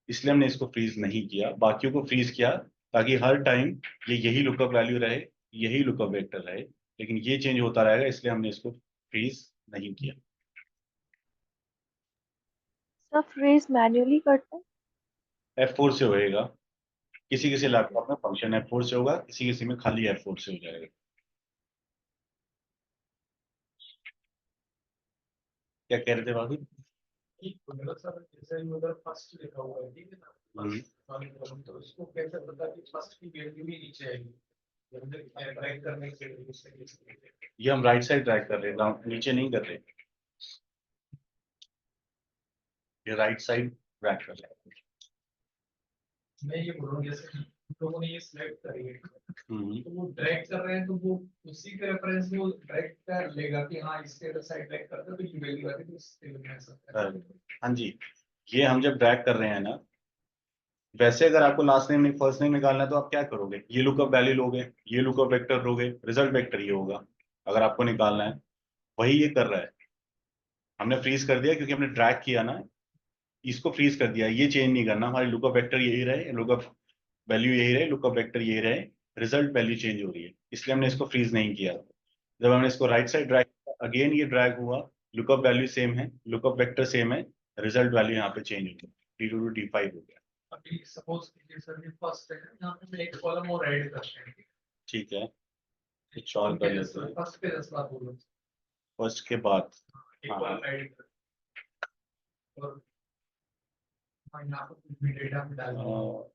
इसलिए हमने इसको फ्रीज नहीं किया, बाकियों को फ्रीज किया ताकि हर टाइम ये यही लुकअप वैल्यू रहे, यही लुकअप वेक्टर रहे, लेकिन ये चेंज होता रहेगा, इसलिए हमने इसको फ्रीज नहीं किया। सब फ्रीज मैन्युअली करते हैं। F4 से होएगा, किसी किसी लैपटॉप में फंक्शन F4 से होगा, किसी किसी में खाली F4 से हो जाएगा। क्या कह रहे थे बाकी? मतलब सर जैसे उधर फर्स्ट लिखा हुआ है, ठीक है ना, फर्स्ट तो इसको कैसे पता कि फर्स्ट की वैल्यू भी नीचे आएगी, जब ट्रैक करने के लिए ये हम राइट साइड ड्रैग कर रहे हैं, नीचे नहीं कर रहे, ये राइट साइड ड्रैग कर रहे हैं। मैं ये बोल रहा हूँ जैसे हम लोगों ने ये सिलेक्ट करी है, हम्म, तो वो ड्रैग कर रहे हैं, तो वो उसी के रेफरेंस में वो ड्रैग कर लेगा कि हाँ इसके अगर साइड ड्रैग करते हैं तो ये वैल्यू आती है, तो इसके लिए सकता है। हाँ जी, ये हम जब ड्रैग कर रहे हैं ना, वैसे अगर आपको लास्ट नेम फर्स्ट नेम निकालना है तो आप क्या करोगे, ये लुकअप वैल्यू लोगे, ये लुकअप वेक्टर लोगे, रिजल्ट वेक्टर ये होगा अगर आपको निकालना है। वही ये कर रहा है, हमने फ्रीज कर दिया क्योंकि हमने ड्रैग किया ना, इसको फ्रीज कर दिया, ये चेंज नहीं करना, हमारी लुकअप वेक्टर यही रहे, लुकअप वैल्यू यही रहे, लुकअप वेक्टर यही रहे, रिजल्ट वैल्यू चेंज हो रही है, इसलिए हमने इसको फ्रीज नहीं किया। जब हमने इसको राइट साइड ड्रैग किया, अगेन ये ड्रैग हुआ, लुकअप वैल्यू सेम है, लुकअप वेक्टर सेम है, रिजल्ट वैल्यू यहाँ पे चेंज हो गया, D2 to D5 हो गया। अभी सपोज कीजिए सर ये फर्स्ट है, यहाँ पे मैं एक कॉलम और ऐड करते हैं, ठीक है, कुछ और कर लेते हैं फर्स्ट पे 10 बार बोलो, फर्स्ट के बाद। एक हाँ कॉलम ऐड कर और हाँ, यहाँ पे कुछ भी डेटा में डाल दो।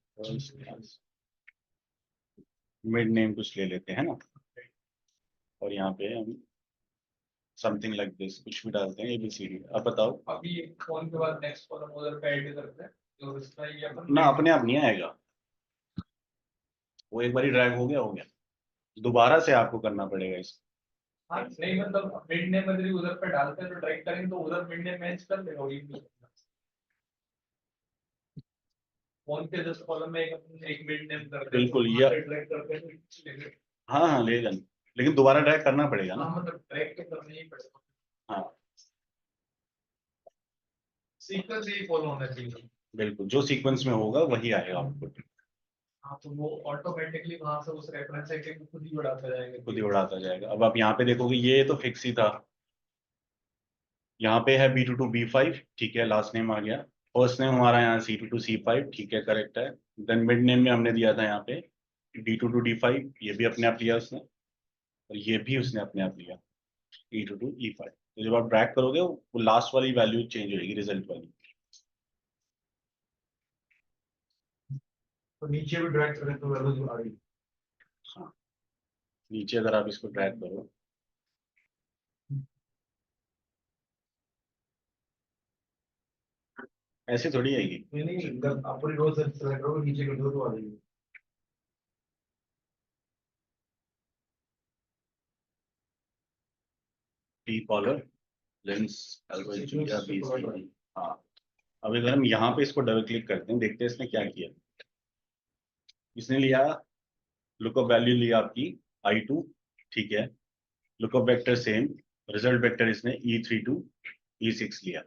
मिड नेम कुछ ले लेते हैं ना, और यहाँ पे हम समथिंग लाइक दिस कुछ भी डालते हैं ABCD। अब बताओ। अभी एक कॉलम के बाद नेक्स्ट कॉलम उधर पे ऐड करते हैं, तो इसका ये अपन ना अपने आप नहीं आएगा, वो एक बार ड्रैग हो गया, दोबारा से आपको करना पड़ेगा इसको। हाँ नहीं मतलब मिड नेम अगर उधर पे डालते हैं तो ड्रैग करेंगे तो उधर मिड नेम मैच कर लेगा वही। कौन के जस्ट कॉलम में एक मिड नेम कर देते हैं, बिल्कुल, वहाँ ये पे ड्रैग करते हैं तो नीचे लेंगे। हाँ हाँ ले लेंगे, लेकिन दोबारा ड्रैग करना पड़ेगा ना। हाँ मतलब ड्रैग तो करना ही पड़ेगा, हाँ सीक्वेंस ही फॉलो होना चाहिए। बिल्कुल, जो सीक्वेंस में होगा वही आएगा आउटपुट, हाँ तो वो ऑटोमेटिकली वहां से उस रेफरेंस से खुद ही बढ़ाता जाएगा, खुद ही उड़ाता जाएगा। अब आप यहाँ पे देखोगे ये तो फिक्स ही था, यहाँ पे है B2 to B5, ठीक है, लास्ट नेम आ गया। फर्स्ट नेम हमारा यहाँ C2 to C5, ठीक है, करेक्ट है। देन मिड नेम में हमने दिया था यहाँ पे D2 to D5, ये भी अपने आप लिया उसने, और ये भी उसने अपने आप लिया E2 to E5। तो जब आप ड्रैग करोगे वो लास्ट वाली वैल्यू चेंज होगी, रिजल्ट वाली। तो नीचे भी ड्रैग करें तो वैल्यू आ रही हाँ, नीचे अगर आप इसको ड्रैग करो, ऐसे थोड़ी आएगी। नहीं जब आप पूरी रो से सेलेक्ट करोगे नीचे की रो आ जाएगी। T collar lens alpha Julia बीस। हाँ, अब अगर हम यहाँ पे इसको डबल क्लिक करते हैं, देखते हैं इसने क्या किया। इसने लिया लुकअप वैल्यू लिया आपकी I2, ठीक है, lookup vector same, result vector इसने E32 E6 लिया।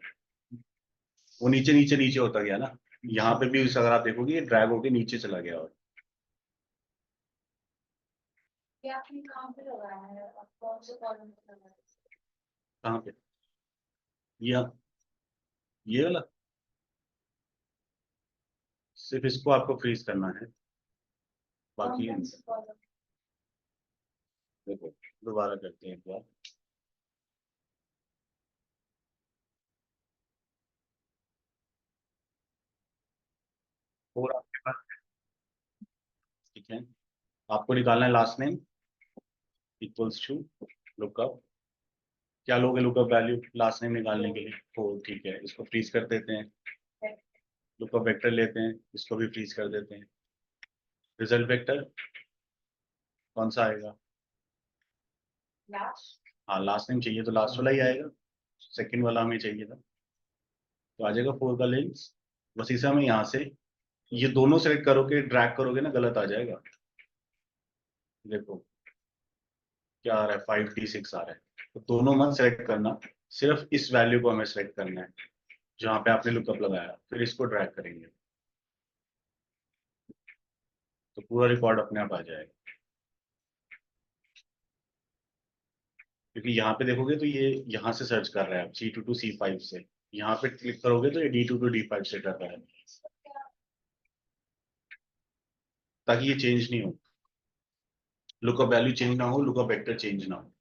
वो नीचे नीचे नीचे होता गया ना, यहाँ पे भी अगर आप देखोगे ये ड्रैग होके नीचे चला गया। और ये आपने कहाँ पे लगाया है, आप कौन से कॉलम में लगाया है? कहाँ पे ये वाला, सिर्फ इसको आपको फ्रीज करना है, बाकी कौन से कॉलम? देखो दोबारा करते हैं एक बार। और आपके पास, ठीक है, आपको निकालना है last name equals to lookup. क्या लोगे लुकअप वैल्यू लास्ट नेम निकालने के लिए? 4, ठीक है, इसको फ्रीज कर देते हैं। लुकअप वेक्टर लेते हैं, इसको भी फ्रीज कर देते हैं। रिजल्ट वेक्टर कौन सा आएगा? लास्ट। हाँ, लास्ट नेम चाहिए तो लास्ट वाला ही आएगा, सेकंड वाला हमें चाहिए था, तो आ जाएगा 4 का लेंस। बस इसे हमें यहाँ से ये दोनों सेलेक्ट करोगे, ड्रैग करोगे ना, गलत आ जाएगा। देखो क्या आ रहा है, 5D6 आ रहा है, तो दोनों मत सेलेक्ट करना, सिर्फ इस वैल्यू को हमें सेलेक्ट करना है जहाँ पे आपने लुकअप लगाया, फिर इसको ड्रैग करेंगे तो पूरा रिकॉर्ड अपने आप आ जाएगा। क्योंकि यहाँ पे देखोगे तो ये यहाँ से सर्च कर रहा है C2 to C5 से, यहाँ पे क्लिक करोगे तो ये D2 to D5 से कर रहा है, ताकि ये चेंज नहीं हो, लुकअप वैल्यू चेंज ना हो, लुकअप वेक्टर चेंज ना हो।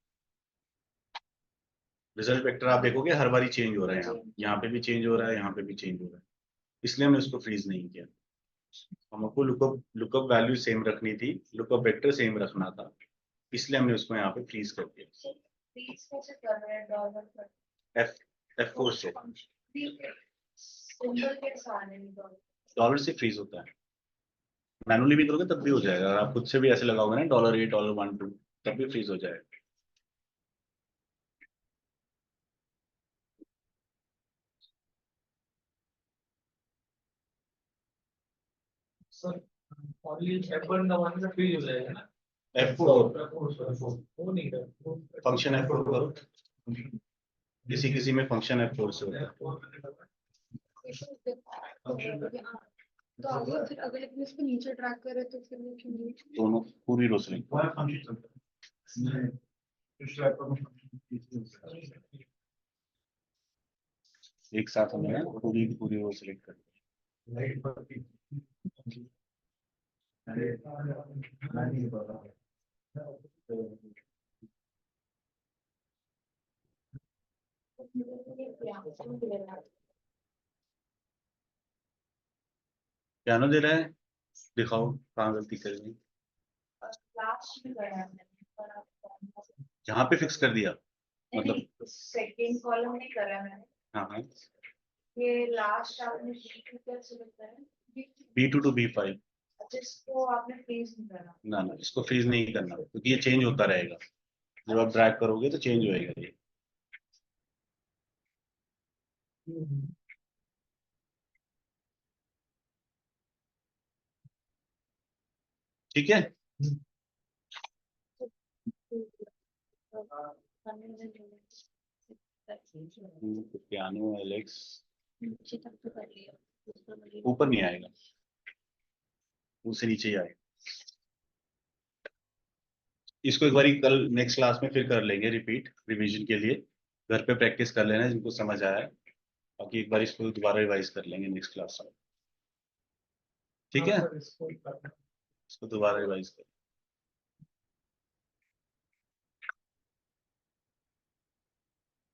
रिजल्ट वेक्टर आप देखोगे हर बारी चेंज हो रहा है, यहाँ पे भी चेंज हो रहा है, यहाँ पे भी चेंज हो रहा है, इसलिए हमने उसको फ्रीज नहीं किया। हमको लुकअप लुकअप वैल्यू सेम रखनी थी, लुकअप वेक्टर सेम रखना था, इसलिए हमने उसको यहाँ पे फ्रीज कर दिया। प्लीज कैसे कर रहे हैं डॉलर पर? F4 से सिंबल के सामने डॉलर। डॉलर से फ्रीज होता है। मैनुअली भी करोगे तब भी हो जाएगा, अगर आप खुद से भी ऐसे लगाओगे ना $8 $1 2 तब भी फ्रीज हो जाएगा। सर ओनली F1 दबाने से फ्रीज हो जाएगा ना? F4 वो नहीं कर फंक्शन F4 करो, किसी किसी में फंक्शन F4 से होता है। तो आगे फिर अगर अपने इसको नीचे ड्रैग करे तो फिर वो क्यों नहीं? दोनों पूरी रो सेलेक्ट वह फंक्शन चलता है पिछले एक साथ हमें ना पूरी पूरी रो सेलेक्ट कर। लाइट पर अरे मैं नहीं पता क्या ना दे रहा है, दिखाओ कहाँ गलती कर रही है। लास्ट में गया मैंने, पर आप यहाँ पे फिक्स कर दिया मतलब। सेकंड कॉलम नहीं करा मैंने, हाँ हाँ, ये लास्ट आपने B2 कैसे बताया? B2 to B5। जिसको आपने फ्रीज नहीं करा। ना ना, इसको फ्रीज नहीं करना क्योंकि ये चेंज होता रहेगा, जब आप ड्रैग करोगे तो चेंज होएगा ये। ठीक है, पियानो एलेक्स नीचे तक तो कर लिया, उसका मुझे ऊपर नहीं आएगा, उससे नीचे ही आएगा। इसको एक बारी कल नेक्स्ट क्लास में फिर कर लेंगे रिपीट, रिवीजन के लिए घर पे प्रैक्टिस कर लेना जिनको समझ आया है, बाकी एक बार इसको दोबारा रिवाइज कर लेंगे नेक्स्ट क्लास में। ठीक है, इसको दोबारा रिवाइज कर।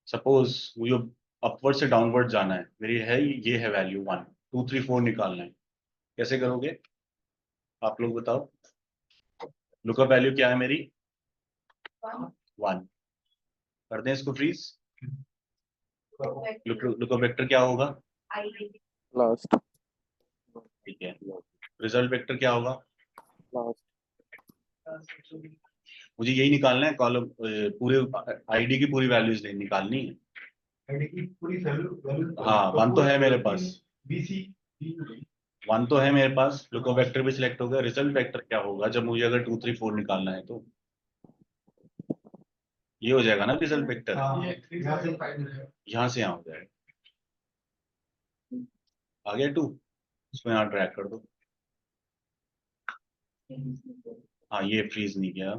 सपोज वो अपवर्ड से डाउनवर्ड जाना है, मेरी है ये है वैल्यू 1 2 3 4 निकालना है, कैसे करोगे आप लोग बताओ? लुकअप वैल्यू क्या है मेरी? 1। कर दें इसको फ्रीज। लुकअप वेक्टर क्या होगा? ID लास्ट ठीक है, रिजल्ट वेक्टर क्या होगा? लास्ट मुझे यही निकालना है, कॉलम पूरे आईडी की पूरी वैल्यूज नहीं निकालनी है। आईडी की पूरी वैल्यू हाँ, वन तो है मेरे पास, बीसी 1 तो है मेरे पास, लुकअप वेक्टर भी सिलेक्ट हो गया। रिजल्ट वेक्टर क्या होगा जब मुझे अगर 2 3 4 निकालना है तो? ये हो जाएगा ना रिजल्ट वेक्टर, हाँ, ये 3 यहाँ से 5 है। यहाँ से यहाँ हो जाएगा। आ गया 2, इसको यहाँ ड्रैग कर दो। हाँ, ये फ्रीज नहीं किया,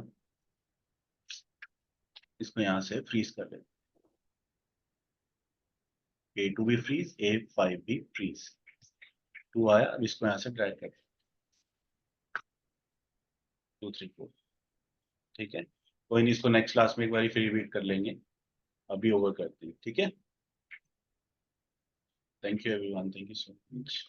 इसको यहाँ से फ्रीज कर दे। A2 भी फ्रीज, A5 भी फ्रीज। 2 आया, अब इसको यहाँ से ड्रैग कर 2 3 4। ठीक है, कोई नहीं, इसको नेक्स्ट क्लास में एक बार फिर रिपीट कर लेंगे, अभी ओवर करते हैं। ठीक है, thank you everyone, thank you so much.